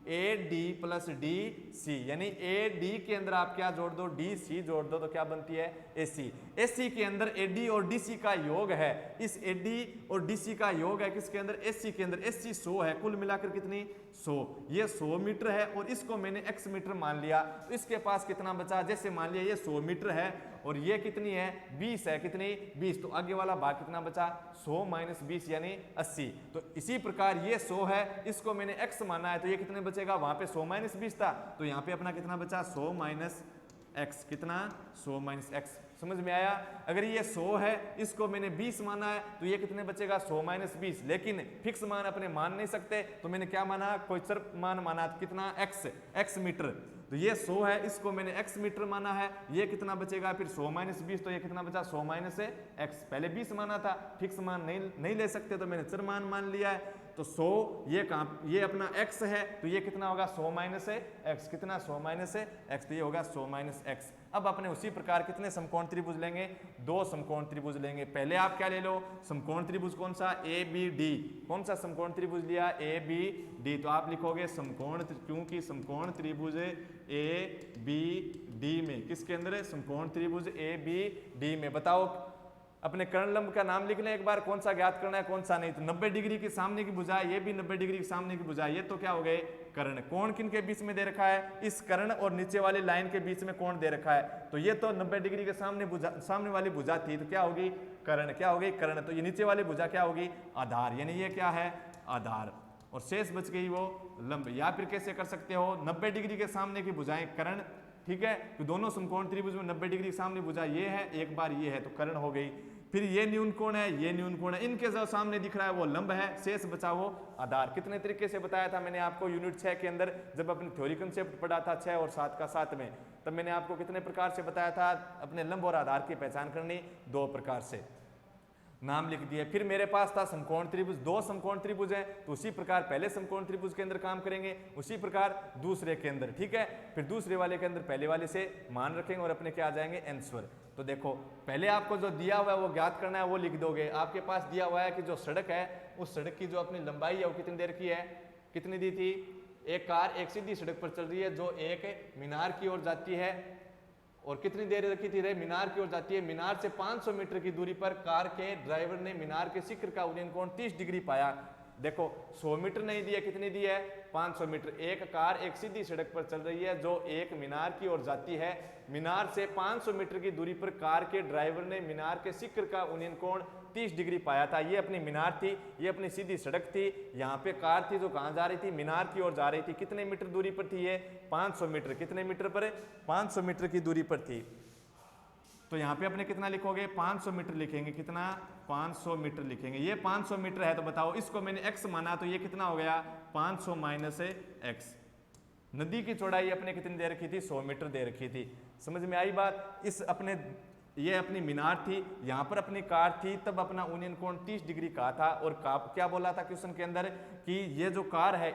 AD plus DC, यानी AD के अंदर आप क्या जोड़ दो, DC जोड़ दो, तो क्या बनती है, AC। AC के अंदर AD और DC का योग है, इस AD और DC का योग है किसके अंदर, AC के अंदर। AC 100 है, कुल मिलाकर कितनी, 100। ये 100 मीटर है और इसको मैंने x मीटर मान लिया, तो इसके पास कितना बचा, जैसे मान लिया ये 100 मीटर है और ये कितनी है, 20 है, कितनी 20, तो आगे वाला भाग कितना बचा, 100 माइनस 20 यानी 80। तो इसी प्रकार ये 100 है, इसको मैंने x माना है, तो ये कितने बचेगा, वहां पे 100 माइनस 20 था, तो यहाँ पे अपना कितना बचा, 100 माइनस x, कितना 100 माइनस x। समझ में आया। अगर ये 100 है, इसको मैंने 20 माना है, तो ये कितने बचेगा, 100 माइनस 20। लेकिन फिक्स मान अपने मान नहीं सकते, तो मैंने क्या माना, कोई चर मान माना, कितना x मीटर। तो ये 100 है, इसको मैंने x मीटर माना है, ये कितना बचेगा फिर 100 माइनस 20, तो ये कितना बचा, 100 माइनस x। पहले 20 माना था, फिक्स मान नहीं ले सकते, तो मैंने चर मान लिया है। तो 100 ये अपना x है, तो ये कितना होगा, 100 माइनस x, कितना 100 माइनस x, तो ये होगा 100 माइनस x। अब अपने उसी प्रकार कितने समकोण त्रिभुज लेंगे, 2 समकोण त्रिभुज लेंगे। पहले आप क्या ले लो, समकोण त्रिभुज कौन सा, ABD। कौन सा समकोण त्रिभुज लिया, ABD। तो आप लिखोगे समकोण, क्योंकि समकोण त्रिभुज ABD में, किसके अंदर है, समकोण त्रिभुज ABD में। बताओ अपने कर्ण लंब का नाम लिख लें एक बार, कौन सा ज्ञात करना है कौन सा नहीं। तो 90 डिग्री के सामने की भुजा, ये भी 90 डिग्री के सामने की भुजा, ये तो क्या हो गए, कर्ण। कोण किन के बीच में दे रखा है, इस कर्ण और नीचे वाली लाइन के बीच में कोण दे रखा है। तो ये तो 90 डिग्री के सामने वाली भुजा थी, तो क्या होगी, कर्ण। क्या होगी, कर्ण। तो ये नीचे वाली भुजा क्या होगी, आधार, यानी ये क्या है, आधार। और शेष बच गई वो लंब। या फिर कैसे कर सकते हो, 90 डिग्री के सामने की भुजाएं कर्ण, ठीक है, तो दोनों समकोण त्रिभुज में 90 डिग्री के सामने भुजा ये है, एक बार ये है, तो कर्ण हो गई। फिर ये न्यून कोण है, ये न्यून कोण है, इनके जो सामने दिख रहा है वो लंब है, शेष बचा वो आधार। कितने तरीके से बताया था मैंने आपको यूनिट 6 के अंदर, जब अपनी थ्योरी कंसेप्ट पढ़ा था 6 और 7 का 7 में, तब मैंने आपको कितने प्रकार से बताया था अपने लंब और आधार की पहचान करनी, 2 प्रकार से नाम लिख दिए। फिर मेरे पास था समकोण त्रिभुज, 2 समकोण त्रिभुज है, तो उसी प्रकार पहले समकोण त्रिभुज के अंदर काम करेंगे, उसी प्रकार दूसरे के अंदर, ठीक है। फिर दूसरे वाले के अंदर पहले वाले से मान रखेंगे और अपने क्या आ जाएंगे, आंसर। तो देखो पहले आपको जो दिया हुआ है वो ज्ञात करना है, वो लिख दोगे। आपके पास दिया हुआ है कि जो सड़क है, उस सड़क की जो अपनी लंबाई है वो कितनी देर की है, कितनी दी थी, एक कार एक सीधी सड़क पर चल रही है जो एक मीनार की ओर जाती है, और कितनी देर रखी थी रे, मीनार की ओर जाती है। मीनार से 500 मीटर की दूरी पर कार के ड्राइवर ने मीनार के शिखर का उन्नयन कोण 30 डिग्री पाया। देखो 100 मीटर नहीं दिया, कितनी दी है, 500 मीटर। एक कार एक सीधी सड़क पर चल रही है जो एक मीनार की ओर जाती है। मीनार से 500 मीटर की दूरी पर कार के ड्राइवर ने मीनार के शिखर का उन्नयन कोण 30 डिग्री पाया था। ये अपनी मीनार थी, ये अपनी सीधी सड़क थी, यहाँ पे कार थी जो कहाँ जा रही थी, मीनार की ओर जा रही थी। कितने मीटर दूरी पर थी ये, 500 मीटर। कितने मीटर पर, 500 मीटर की दूरी पर थी। तो यहाँ पे अपने कितना लिखोगे, 500 मीटर लिखेंगे, कितना, 500 मीटर लिखेंगे। ये 500 मीटर है, तो बताओ इसको मैंने x माना, तो ये कितना हो गया, 500 माइनस x। नदी की चौड़ाई अपने कितनी दे रखी थी, 100 मीटर दे रखी थी। समझ में आई बात। इस अपने ये अपनी मीनार थी, यहाँ पर अपनी कार थी, तब अपना उन्नयन कोण 30 डिग्री कहा था। और क्या बोला था क्वेश्चन के अंदर कि ये जो कार है,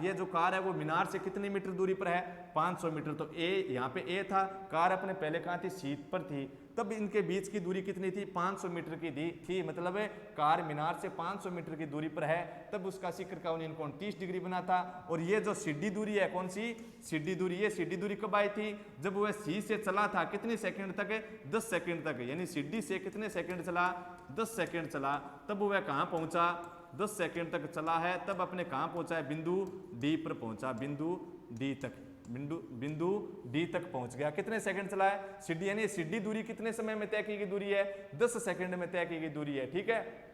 ये जो कार है वो मीनार से कितनी मीटर दूरी पर है, 500 मीटर। तो ए यहाँ पे ए था, कार अपने पहले कहाँ थी, सी पर थी, तब इनके बीच की दूरी कितनी थी, 500 मीटर की थी, मतलब कार मीनार से 500 मीटर की दूरी पर है, तब उसका शिखर का उन्नयन कोण 30 डिग्री बना था। और ये जो सीधी दूरी है, कौन सी सीधी दूरी, ये सीधी दूरी कब आई थी, जब वह सी से चला था कितने सेकंड तक, 10 सेकंड तक, यानी सीधी से कितने सेकंड चला, 10 सेकंड चला, तब वह कहां पहुंचा, 10 सेकंड तक चला है, तब अपने कहां पहुंचा है, बिंदु डी पर पहुंचा, बिंदु डी तक, बिंदु डी तक पहुंच गया। कितने सेकंड चला है, सीधी, यानी सीधी दूरी कितने समय में तय की गई दूरी है, 10 सेकंड में तय की गई दूरी है, ठीक है।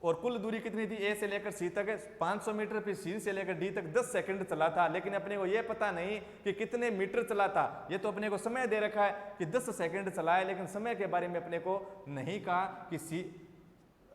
और कुल दूरी कितनी थी, ए से लेकर सी तक 500 मीटर, फिर सी से लेकर डी तक 10 सेकंड चला था, लेकिन अपने को यह पता नहीं कि कितने मीटर चला था। ये तो अपने को समय दे रखा है कि 10 सेकंड चला है, लेकिन समय के बारे में अपने को नहीं कहा कि सी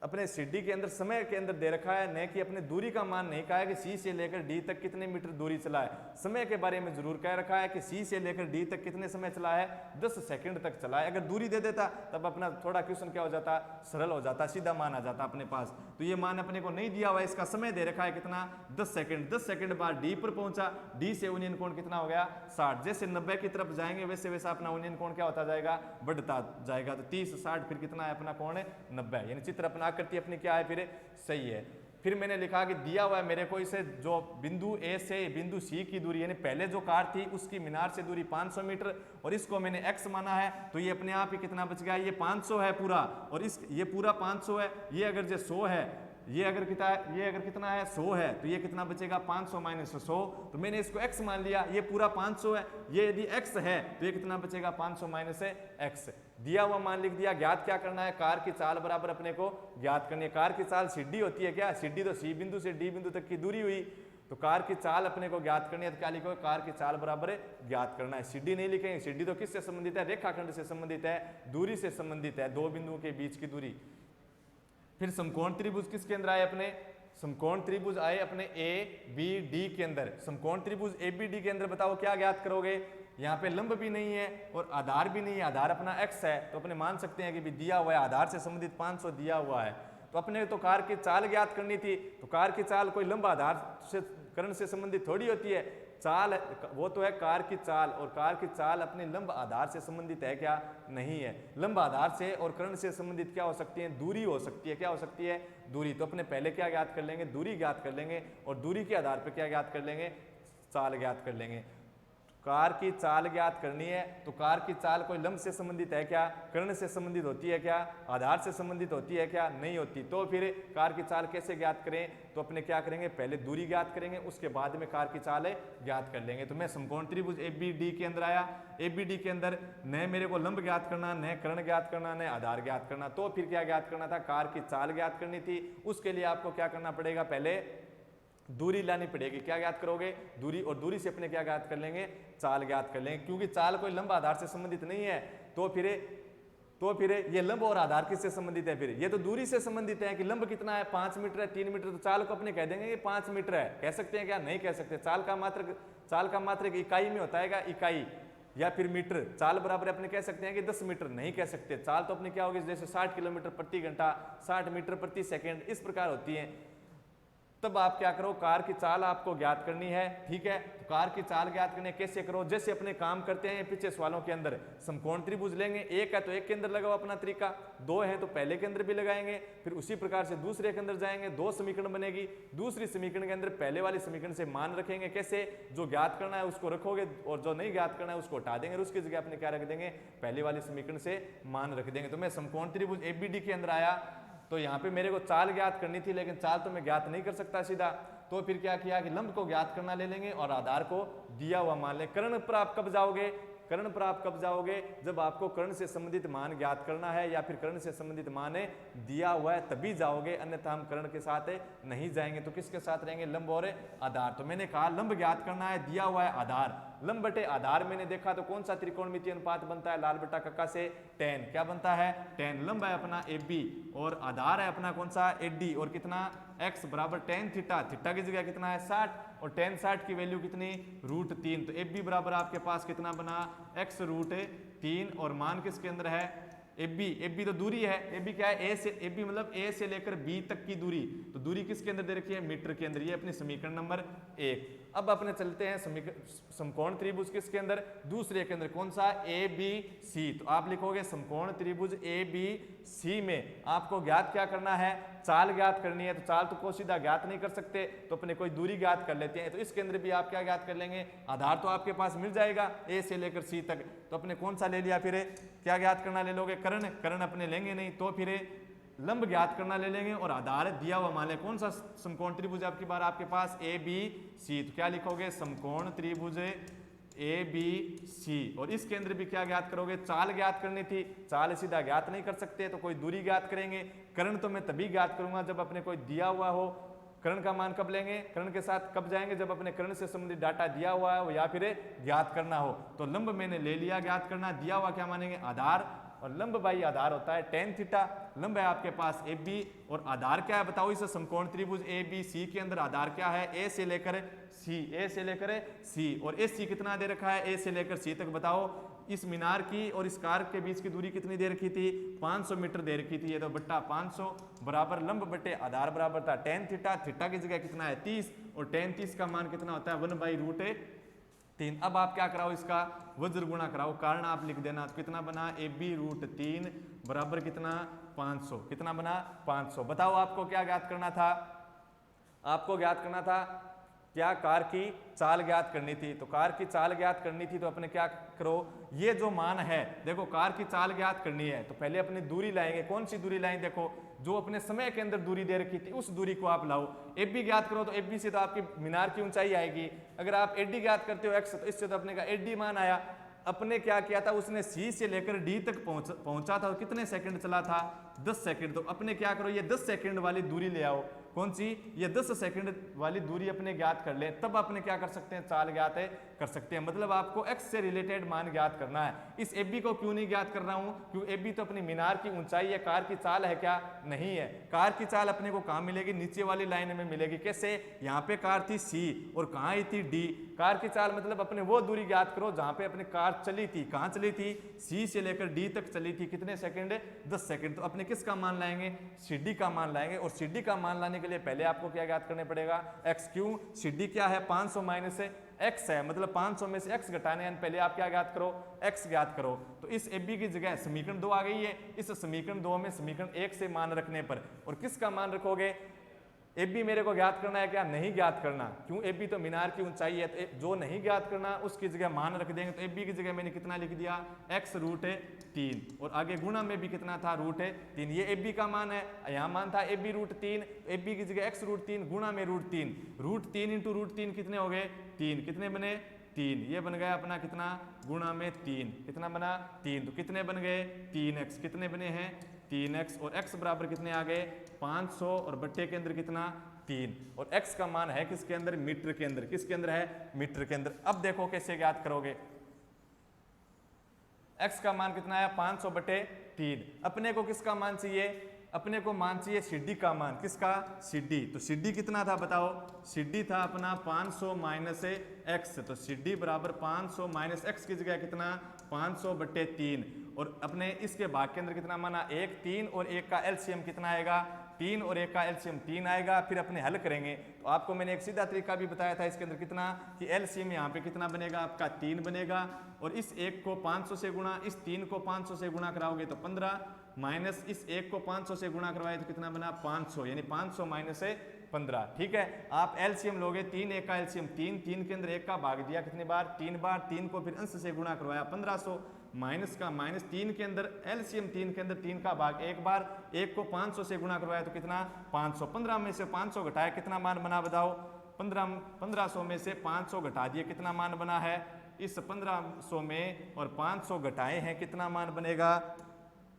अपने सीडी के अंदर समय के अंदर दे रखा है, न कि अपने दूरी का मान नहीं कहा है कि सी से लेकर डी तक कितने मीटर दूरी चला है। समय के बारे में जरूर कह रखा है कि सी से लेकर डी तक कितने समय चला है, 10 सेकंड तक चला है। अगर दूरी दे देता तब अपना थोड़ा क्वेश्चन क्या हो जाता, सरल हो जाता, सीधा मान आ जाता अपने पास। तो ये मान अपने को नहीं दिया हुआ है, इसका समय दे रखा है कितना, 10 सेकंड। 10 सेकंड बाद डी पर पहुंचा, डी से उन्नयन कोण कितना हो गया, 60। जैसे 90 की तरफ जाएंगे वैसे वैसा अपना उन्नयन कोण क्या होता जाएगा, बढ़ता जाएगा। तो 30 60 फिर कितना है अपना कोण, 90, यानी चित्र अपना आकृति अपनी क्या है, फिर सही है। फिर मैंने लिखा कि दिया हुआ है मेरे को इसे जो बिंदु ए से बिंदु सी की दूरी, यानी पहले जो कार थी उसकी मीनार से दूरी 500 मीटर, और इसको मैंने x माना है, तो ये अपने आप ही कितना बच गया, ये 500 है पूरा, और इस ये पूरा 500 है, ये अगर जो 100 है, ये अगर कितना है 100 है, तो ये कितना बचेगा 500 माइनस 100, तो मैंने इसको x मान लिया, ये पूरा 500 है, ये यदि x है तो ये कितना बचेगा 500 माइनस x। दिया हुआ मान लिख दिया। ज्ञात क्या करना है, कार की चाल बराबर अपने को ज्ञात करनी है। कार की चाल सीधी होती है क्या, सीधी तो सी बिंदु से डी बिंदु तक की दूरी हुई, तो कार की चाल अपने को ज्ञात करनी है, तो क्या लिखोगे, कार की चाल बराबर ज्ञात करना है। सीधी नहीं लिखेंगे, सीधी तो किससे संबंधित है, रेखाखंड से संबंधित है, दूरी से संबंधित है, दो बिंदुओं के बीच की दूरी। फिर समकोण त्रिभुज किसके अंदर आए, अपने समकोण त्रिभुज आए अपने ए बी डी के अंदर। समकोण त्रिभुज ए बी डी के अंदर बताओ क्या ज्ञात करोगे, यहाँ पे लंब भी नहीं है और आधार भी नहीं है, आधार अपना x है, तो अपने मान सकते हैं कि भी दिया हुआ है, आधार से संबंधित 500 दिया हुआ है, तो अपने तो कार की चाल ज्ञात करनी थी। तो कार की चाल कोई लंब आधार से कर्ण से संबंधित थोड़ी होती है, चाल वो तो है कार की चाल, और कार की चाल अपने लंब आधार से संबंधित है क्या, नहीं है। लंब आधार से और कर्ण से संबंधित क्या हो सकती है, दूरी हो सकती है, क्या हो सकती है, दूरी। तो अपने पहले क्या ज्ञात कर लेंगे, दूरी ज्ञात कर लेंगे, और दूरी के आधार पर क्या ज्ञात कर लेंगे, चाल ज्ञात कर लेंगे। कार की चाल ज्ञात करनी है, तो कार की चाल कोई लंब से संबंधित है क्या, कर्ण से संबंधित होती है क्या, आधार से संबंधित होती है क्या, नहीं होती। तो फिर कार की चाल कैसे ज्ञात करें, तो अपने क्या करेंगे, पहले दूरी ज्ञात करेंगे, उसके बाद में कार की चाल ज्ञात कर लेंगे। तो मैं समकोण त्रिभुज ए बी डी के अंदर आया, ए बी डी के अंदर न मेरे को लंब ज्ञात करना, न कर्ण ज्ञात करना, न आधार ज्ञात करना, तो फिर क्या ज्ञात करना था, कार की चाल ज्ञात करनी थी। उसके लिए आपको क्या करना पड़ेगा, पहले दूरी लानी पड़ेगी। क्या ज्ञात करोगे, दूरी, और दूरी से अपने क्या ज्ञात कर लेंगे, चाल ज्ञात कर लेंगे, क्योंकि चाल कोई लंब आधार से संबंधित नहीं है। तो फिर ये लंब और आधार किससे संबंधित है, फिर ये तो दूरी से संबंधित है कि लंब कितना है, 5 मीटर है, 3 मीटर, तो चाल को अपने कह देंगे कि 5 मीटर है। कह सकते हैं क्या, नहीं कह सकते। चाल का मात्रक इकाई में होता है क्या, इकाई या फिर मीटर। चाल बराबर अपने कह सकते हैं कि 10 मीटर, नहीं कह सकते। चाल तो अपने क्या होगी, जैसे 60 किलोमीटर प्रति घंटा, 60 मीटर प्रति सेकेंड, इस प्रकार होती है। तब आप क्या करो, कार की चाल आपको ज्ञात करनी है, ठीक है। तो कार की चाल ज्ञात करने कैसे करो, जैसे अपने काम करते हैं पीछे सवालों के अंदर। समकोण त्रिभुज लेंगे, एक है तो एक के अंदर लगाओ अपना तरीका, दो है तो पहले के अंदर भी लगाएंगे, फिर उसी प्रकार से दूसरे के अंदर जाएंगे, दो समीकरण बनेगी। दूसरी समीकरण के अंदर पहले वाली समीकरण से मान रखेंगे, कैसे, जो ज्ञात करना है उसको रखोगे और जो नहीं ज्ञात करना है उसको हटा देंगे, और उसकी जगह अपने क्या रख देंगे, पहले वाली समीकरण से मान रख देंगे। तो मैं समकोण त्रिभुज एबीडी के अंदर आया, तो यहाँ पे मेरे को चाल ज्ञात करनी थी, लेकिन चाल तो मैं ज्ञात नहीं कर सकता सीधा। तो फिर क्या किया कि लंब को ज्ञात करना ले लेंगे और आधार को दिया हुआ मान लें। कर्ण पर आप कब जाओगे, कर्ण पर आप कब जाओगे, जब आपको कर्ण से संबंधित मान ज्ञात करना है या फिर कर्ण से संबंधित मान दिया हुआ है तभी जाओगे, अन्यथा हम कर्ण के साथ नहीं जाएंगे। तो किसके साथ रहेंगे, लंब और आधार। तो मैंने कहा लंब ज्ञात करना है, दिया हुआ है आधार, लंब बटे आधार मैंने देखा तो कौन सा त्रिकोणमितीय अनुपात बनता है, लाल बटा कक्का से tan। क्या बनता है, tan। लंब है अपना AB और आधार है अपना कौन सा, AD, और कितना x बराबर tan थीटा, थीटा की जगह कितना है 60, और tan 60 की वैल्यू कितनी, √3। तो AB बराबर आपके पास कितना बना, x √3, और मान किसके अंदर है, AB तो दूरी है, AB क्या है, AB मतलब A से लेकर B तक की दूरी। तो दूरी किसके अंदर दे रखी है, मीटर के अंदर। ये अपनी समीकरण नंबर 1। अब अपने चलते हैं समकोण त्रिभुज किसके अंदर, दूसरे के अंदर, कौन सा, ए बी सी। तो आप लिखोगे समकोण त्रिभुज ए बी सी में आपको ज्ञात क्या करना है, चाल ज्ञात करनी है। तो चाल तो कोशिदा ज्ञात नहीं कर सकते, तो अपने कोई दूरी ज्ञात कर लेते हैं। तो इसके अंदर भी आप क्या ज्ञात कर लेंगे, आधार तो आपके पास मिल जाएगा ए से लेकर सी तक। तो अपने कौन सा ले लिया, फिर क्या ज्ञात करना ले लोगे, कर्ण, कर्ण अपने लेंगे नहीं, तो फिर लंब ज्ञात करना ले लेंगे और आधार दिया हुआ मान लें। कौन सा समकोण त्रिभुज आपकी बार आपके पास, ए बी सी। तो क्या लिखोगे, समकोण त्रिभुज ए बी सी। और इसके अंदर भी क्या ज्ञात करोगे, चाल ज्ञात करनी थी। चाल सीधा ज्ञात नहीं कर सकते, तो कोई दूरी ज्ञात करेंगे। कर्ण तो मैं तभी ज्ञात करूंगा जब अपने कोई दिया हुआ हो। कर्ण का मान कब लेंगे, कर्ण के साथ कब जाएंगे, जब अपने कर्ण से संबंधित डाटा दिया हुआ है या फिर ज्ञात करना हो। तो लंब मैंने ले लिया ज्ञात करना, दिया हुआ क्या मानेंगे, आधार, और लंब बाई आधार होता है tan थीटा। लंब है आपके पास ए बी और आधार क्या है बताओ, इस समकोण त्रिभुज ए बी सी के अंदर आधार क्या है, ए से लेकर सी, ए से लेकर सी। और ए सी कितना दे रखा है, ए से लेकर सी तक। बताओ इस मीनार की और इस कार के बीच की दूरी कितनी दे रखी थी, 500 मीटर दे रखी थी। ये तो बट्टा 500 बराबर लंब बटे आधार बराबर था tan थीटा। थीटा की जगह कितना है 30 और tan 30 का मान कितना होता है 1/√3। अब आप क्या कराओ, इसका वज्र गुणा कराओ, कारण आप लिख देना। तो कितना बना, ए बी √3 बराबर कितना 500, कितना बना 500। बताओ आपको क्या ज्ञात करना था, आपको ज्ञात करना था क्या, कार की चाल ज्ञात करनी थी। तो कार की चाल ज्ञात करनी थी तो अपने क्या करो, ये जो मान है देखो, कार की चाल ज्ञात करनी है तो पहले अपनी दूरी लाएंगे। कौन सी दूरी लाएं, देखो जो अपने समय के अंदर दूरी दे रखी थी उस दूरी को आप लाओ। एफ बी ज्ञात करो तो एफ बी से तो आपकी मीनार की ऊंचाई आएगी। अगर आप एड डी ज्ञात करते हो एक्स, तो इससे तो अपने का एड डी मान आया। अपने क्या किया था, उसने सी से लेकर डी तक पहुंचा था और कितने सेकंड चला था, 10 सेकंड। तो अपने क्या करो, ये 10 सेकंड वाली दूरी ले आओ। कौन सी, ये 10 सेकंड वाली दूरी अपने ज्ञात कर लें, तब अपने क्या कर सकते हैं, चाल ज्ञात है कर सकते हैं। मतलब आपको x से रिलेटेड मान ज्ञात करना है। इस एफ बी को क्यों नहीं ज्ञात कर रहा हूं, क्योंकि एफ बी तो अपनी मीनार की ऊंचाई है, कार की चाल है क्या, नहीं है। कार की चाल अपने को कहां मिलेगी, नीचे वाली लाइन में मिलेगी। कैसे, यहाँ पे कार थी सी और कहाँ आई थी डी। कार की चाल मतलब अपने वो दूरी ज्ञात करो जहां पे अपनी कार चली थी। कहाँ चली थी, सी से लेकर डी तक चली थी। कितने सेकंड, 10 सेकंड। तो अपने किसका मान लाएंगे, सी डी का मान लाएंगे। और सी डी का मान लाने के लिए पहले आपको क्या ज्ञात करने पड़ेगा, x। क्यों, सी डी क्या है, 500 माइनस x है, मतलब 500 में से x घटाने हैं। पहले आप क्या ज्ञात करो, x ज्ञात करो। तो इस एफ बी की जगह समीकरण 2 आ गई है। इस समीकरण 2 में समीकरण 1 से मान रखने पर, और किसका मान रखोगे, एफ बी मेरे को ज्ञात करना है क्या, नहीं ज्ञात करना। क्यों, एफ बी तो मीनार की ऊंचाई है, तो जो नहीं ज्ञात करना उसकी जगह मान रख देंगे। तो एफ बी की जगह मैंने कितना लिख दिया, x√3 और आगे गुणा में भी कितना था, √3। ये एफ बी का मान है, यहाँ मान था एफ बी √3। एफ बी की जगह x√3 गुणा में √3। √3 इंटू √3 कितने हो गए, 3। कितने बने, 3। ये बन गया अपना कितना, गुणा में 3। कितना बना, 3। तो कितने बन गए, 3x। कितने बने हैं, 3x। और x बराबर कितने आ गए, 500 और बट्टे के अंदर कितना, 3। और x का मान है किसके अंदर, मीटर के अंदर। किसके अंदर है, मीटर के अंदर। अब देखो कैसे ज्ञात करोगे, x का मान कितना है, 500 बटे 3। अपने को किसका मान चाहिए, अपने को मान चाहिए सिड्डी का मान। किसका, सिड्डी। तो सिड्डी कितना था बताओ, सिड्डी था अपना 500 माइनस x। तो सिड्डी बराबर 500 माइनस x की जगह कितना, 500 बट्टे 3। और अपने इसके भाग के अंदर कितना माना, 1, 3 और 1 का एलसीएम कितना आएगा, 3 और 1 का एलसीएम 3 आएगा। फिर अपने हल करेंगे। तो आपको मैंने एक सीधा तरीका भी बताया था इसके अंदर कितना, कि एलसीएम यहाँ पे कितना बनेगा आपका, 3 बनेगा। और इस 1 को 500 से गुणा, इस 3 को 500 से गुणा कराओगे तो 15, माइनस इस 1 को 500 से गुणा करवाए तो कितना बना, 500। यानी 500 माइनस 15। ठीक है, आप एलसीएम लोगे, 3 1 का एलसीएम 3, 3 के अंदर 1 का भाग दिया कितनी बार, 3 बार। 3 को फिर अंश से गुणा करवाया 1500, माइनस का माइनस 3 के अंदर एलसीएम 3 के अंदर 3 का भाग 1 बार। 1 को 500 से गुणा करवाया तो कितना, 500। 15 में से 500 घटाया कितना मान बना बताओ, 1500 में से 500 घटा दिए कितना मान बना है, इस 1500 में और 500 घटाए हैं कितना मान बनेगा,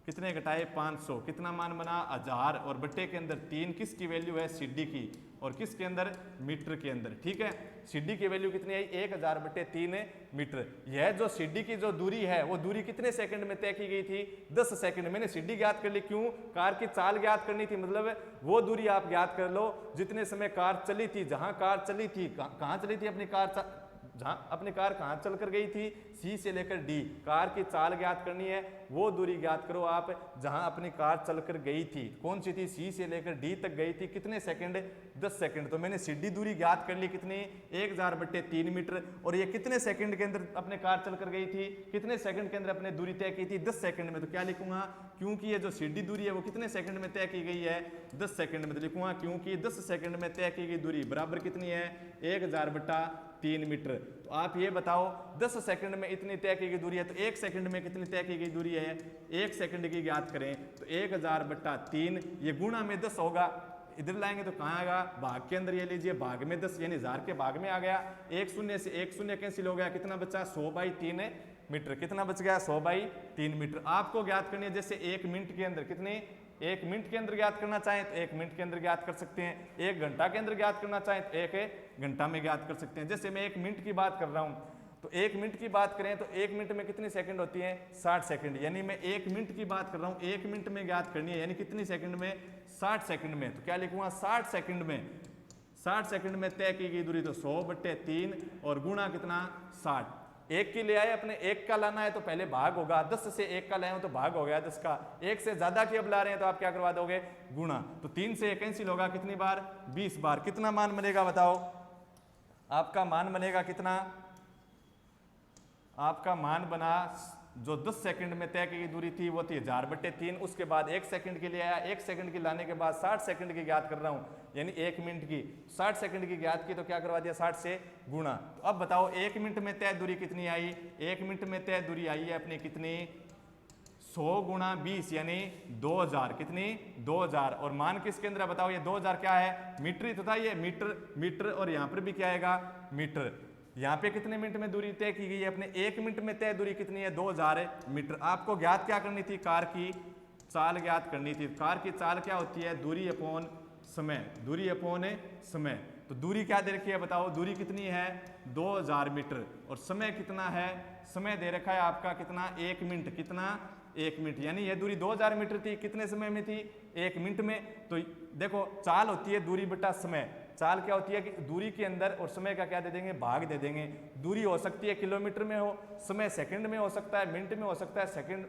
कितने घटाए, 500। कितना मान बना, 1000। और बट्टे के अंदर 3 किसकी वैल्यू है, सिड्डी की, और किसके अंदर, मीटर के अंदर। ठीक है, सिड्डी की वैल्यू कितनी आई, 1000 बट्टे 3 मीटर। यह जो सिड्डी की जो दूरी है वो दूरी कितने सेकंड में तय की गई थी, 10 सेकंड। मैंने सिड्डी ज्ञात कर ली, क्यों, कार की चाल ज्ञात करनी थी। मतलब वो दूरी आप ज्ञात कर लो जितने समय कार चली थी, जहां कार चली थी, कहां चली थी अपनी कार, जहां अपनी कार कहां चलकर गई थी, सी से लेकर डी, कार की चाल ज्ञात करनी है, वो दूरी ज्ञात करो आप जहां अपनी कार चलकर गई थी। कौन सी थी, सी से लेकर डी तक गई थी, कितने सेकंड, 10 सेकंड। तो मैंने सीधी दूरी ज्ञात कर ली, कितनी, 1000/3 मीटर। और ये कितने सेकंड के अंदर अपने कार चलकर गई थी, कितने सेकंड के अंदर अपने दूरी तय की थी, 10 सेकंड में। तो क्या लिखूंगा, क्योंकि ये जो सीधी दूरी है वो कितने सेकंड में तय की गई है, 10 सेकंड में। तो लिखूंगा क्योंकि 10 सेकंड में तय की गई दूरी बराबर कितनी है, 1000/3 मीटर। तो आप ये बताओ 10 सेकंड में इतनी तय की गई दूरी है, तो 1 सेकंड में कितनी तय की गई दूरी है, 1 सेकंड की ज्ञात करें। तो 1000/3 ये गुणा में 10 होगा, इधर लाएंगे तो कहाँ आएगा, भाग के अंदर ये लीजिए, भाग में 10 यानी 1000 के भाग में आ गया। 1 शून्य से 1 शून्य कैंसिल हो गया, कितना बचा, 100/3 मीटर। कितना बच गया, 100/3 मीटर। आपको ज्ञात करनी है जैसे 1 मिनट के अंदर, कितनी, 1 मिनट के अंदर ज्ञात करना चाहें तो 1 मिनट के अंदर ज्ञात कर सकते हैं, 1 घंटा के अंदर ज्ञात करना चाहें तो 1 घंटा में ज्ञात कर सकते हैं। जैसे मैं 1 मिनट की बात कर रहा हूँ, तो 1 मिनट की बात करें तो 1 मिनट में कितनी सेकंड होती है, 60 सेकंड। यानी मैं 1 मिनट की बात कर रहा हूँ, 1 मिनट में ज्ञात करनी है, यानी कितनी सेकंड में, 60 सेकंड में। तो क्या लिखूंगा, 60 सेकंड में, 60 सेकंड में तय की गई दूरी, तो 100/3 और गुणा कितना, 60। 1 की ले आए, अपने 1 का लाना है तो पहले भाग होगा, 10 से 1 का लाए हो तो भाग हो गया 10 का। 1 से ज्यादा की अब ला रहे हैं तो आप क्या करवा दोगे, गुणा। तो 3 से 1 कैंसिल होगा, कितनी बार, 20 बार। कितना मान बनेगा बताओ, आपका मान बनेगा कितना, आपका मान बना, जो 10 सेकंड में तय की दूरी थी वो थी 1000/3। उसके बाद 1 सेकंड के लिए आया, 1 सेकंड की लाने के बाद 60 सेकंड की ज्ञात कर रहा हूं, यानी 1 मिनट की 60 सेकंड की ज्ञात की, तो क्या करवा दिया, 60 से गुणा। तो अब बताओ 1 मिनट में तय दूरी कितनी आई, 1 मिनट में तय दूरी आई है अपनी कितनी, 100 गुणा 20 यानी 2000। कितनी, 2000। और मान किसके अंदर है बताओ, ये 2000 क्या है, मीटर ही तो था ये, मीटर, मीटर। और यहाँ पर भी क्या आएगा, मीटर। यहाँ पे कितने मिनट में दूरी तय की गई है अपने, 1 मिनट में तय दूरी कितनी है, 2000 मीटर। आपको ज्ञात क्या करनी थी, कार की चाल ज्ञात करनी थी। कार की चाल क्या होती है, दूरी अपॉन समय, दूरी अपॉन समय। तो दूरी क्या दे रखी है बताओ, दूरी कितनी है, 2000 मीटर। और समय कितना है, समय दे रखा है आपका कितना, 1 मिनट। कितना, 1 मिनट। यानी यह दूरी 2000 मीटर थी, कितने समय में थी, 1 मिनट में। तो देखो चाल होती है दूरी बटा समय। चाल क्या होती है कि दूरी के अंदर और समय का क्या दे देंगे, भाग दे देंगे। दूरी हो सकती है किलोमीटर में हो, समय सेकंड में हो सकता है, मिनट में हो सकता है, सेकंड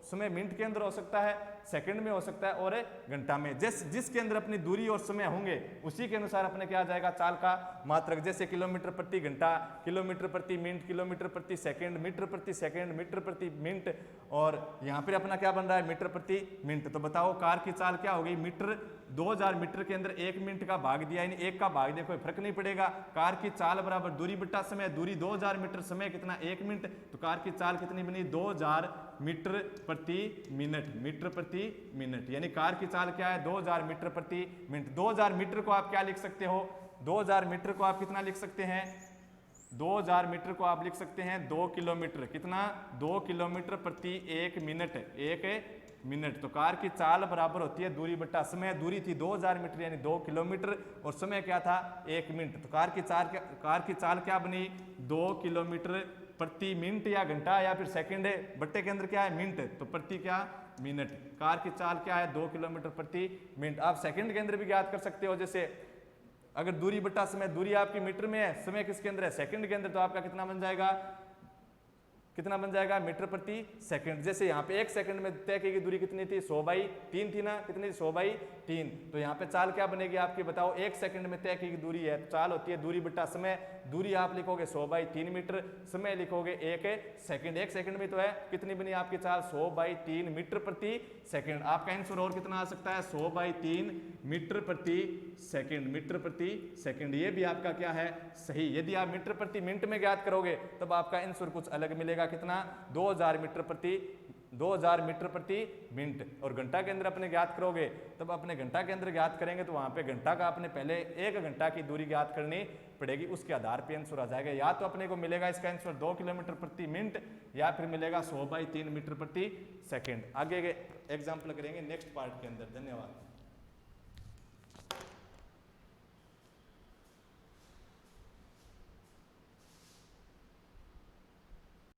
समय मिनट के अंदर हो सकता है, सेकंड में हो सकता है और घंटा में। जिसके अंदर अपनी दूरी और समय होंगे उसी के अनुसार अपने क्या आ जाएगा, चाल का मात्रक। जैसे किलोमीटर प्रति घंटा, किलोमीटर प्रति मिनट, किलोमीटर प्रति सेकंड, मीटर प्रति सेकंड, मीटर प्रति मिनट। और यहाँ पर अपना क्या बन रहा है, मीटर प्रति मिनट। तो बताओ कार की चाल क्या हो गई, मीटर। 2000 मीटर के अंदर 1 मिनट का भाग दिया, यानी 1 का भाग दिया, कोई फर्क नहीं पड़ेगा। कार की चाल बराबर दूरी बटा समय, दूरी 2000 मीटर, समय कितना, 1 मिनट। तो कार की चाल कितनी बनी, 2000 मीटर प्रति मिनट, मीटर प्रति मिनट। यानी कार की चाल क्या है, 2000 मीटर प्रति मिनट। 2000 मीटर को आप क्या लिख सकते हो, 2000 मीटर को आप कितना लिख सकते हैं, 2000 मीटर को आप लिख सकते हैं 2 किलोमीटर। कितना, 2 किलोमीटर प्रति 1 मिनट, 1 मिनट। तो कार की चाल बराबर होती है दूरी बटा समय। दूरी थी 2000 मीटर यानी 2 किलोमीटर और समय क्या था, 1 मिनट। तो कार की चाल क्या बनी, 2 किलोमीटर प्रति मिनट या घंटा या फिर सेकंड है, बट्टे के अंदर क्या है, मिनट। तो प्रति क्या, मिनट। कार की चाल क्या है, 2 किलोमीटर प्रति मिनट। आप सेकंड के अंदर भी ज्ञात कर सकते हो। जैसे अगर दूरी बटा समय, दूरी आपकी मीटर में है, समय किसके अंदर है, सेकंड के अंदर। तो आपका कितना बन जाएगा, कितना बन जाएगा, मीटर प्रति सेकंड। जैसे यहाँ पे 1 सेकंड में तय की गई दूरी कितनी थी, 100/3 थी ना, कितनी, 100/3। तो यहाँ पे चाल क्या बनेगी आपकी बताओ, 1 सेकंड में तय की गई दूरी है, चाल होती है दूरी बटा समय। दूरी आप लिखोगे 100/3 मीटर, समय लिखोगे 1 सेकंड। 1 सेकंड में तो है, कितनी बनी आपकी चाल, 100/3 मीटर प्रति सेकंड। आपका आंसर और कितना आ सकता है, 100/3 मीटर प्रति सेकंड, मीटर प्रति सेकंड। ये भी आपका क्या है, सही। यदि आप मीटर प्रति मिनट में ज्ञात करोगे तब आपका आंसर कुछ अलग मिलेगा। कितना, 2000 मीटर प्रति मिनट। और घंटा के अंदर अपने ज्ञात करोगे तब अपने घंटा के अंदर ज्ञात करेंगे तो वहां पे घंटा का अपने पहले 1 घंटा की दूरी ज्ञात करनी पड़ेगी, उसके आधार पे आंसर आ जाएगा। या तो अपने को मिलेगा इसका आंसर 2 किलोमीटर प्रति मिनट या फिर मिलेगा 100/3 मीटर प्रति सेकंड। आगे एग्जाम्पल करेंगे नेक्स्ट पार्ट के अंदर। धन्यवाद।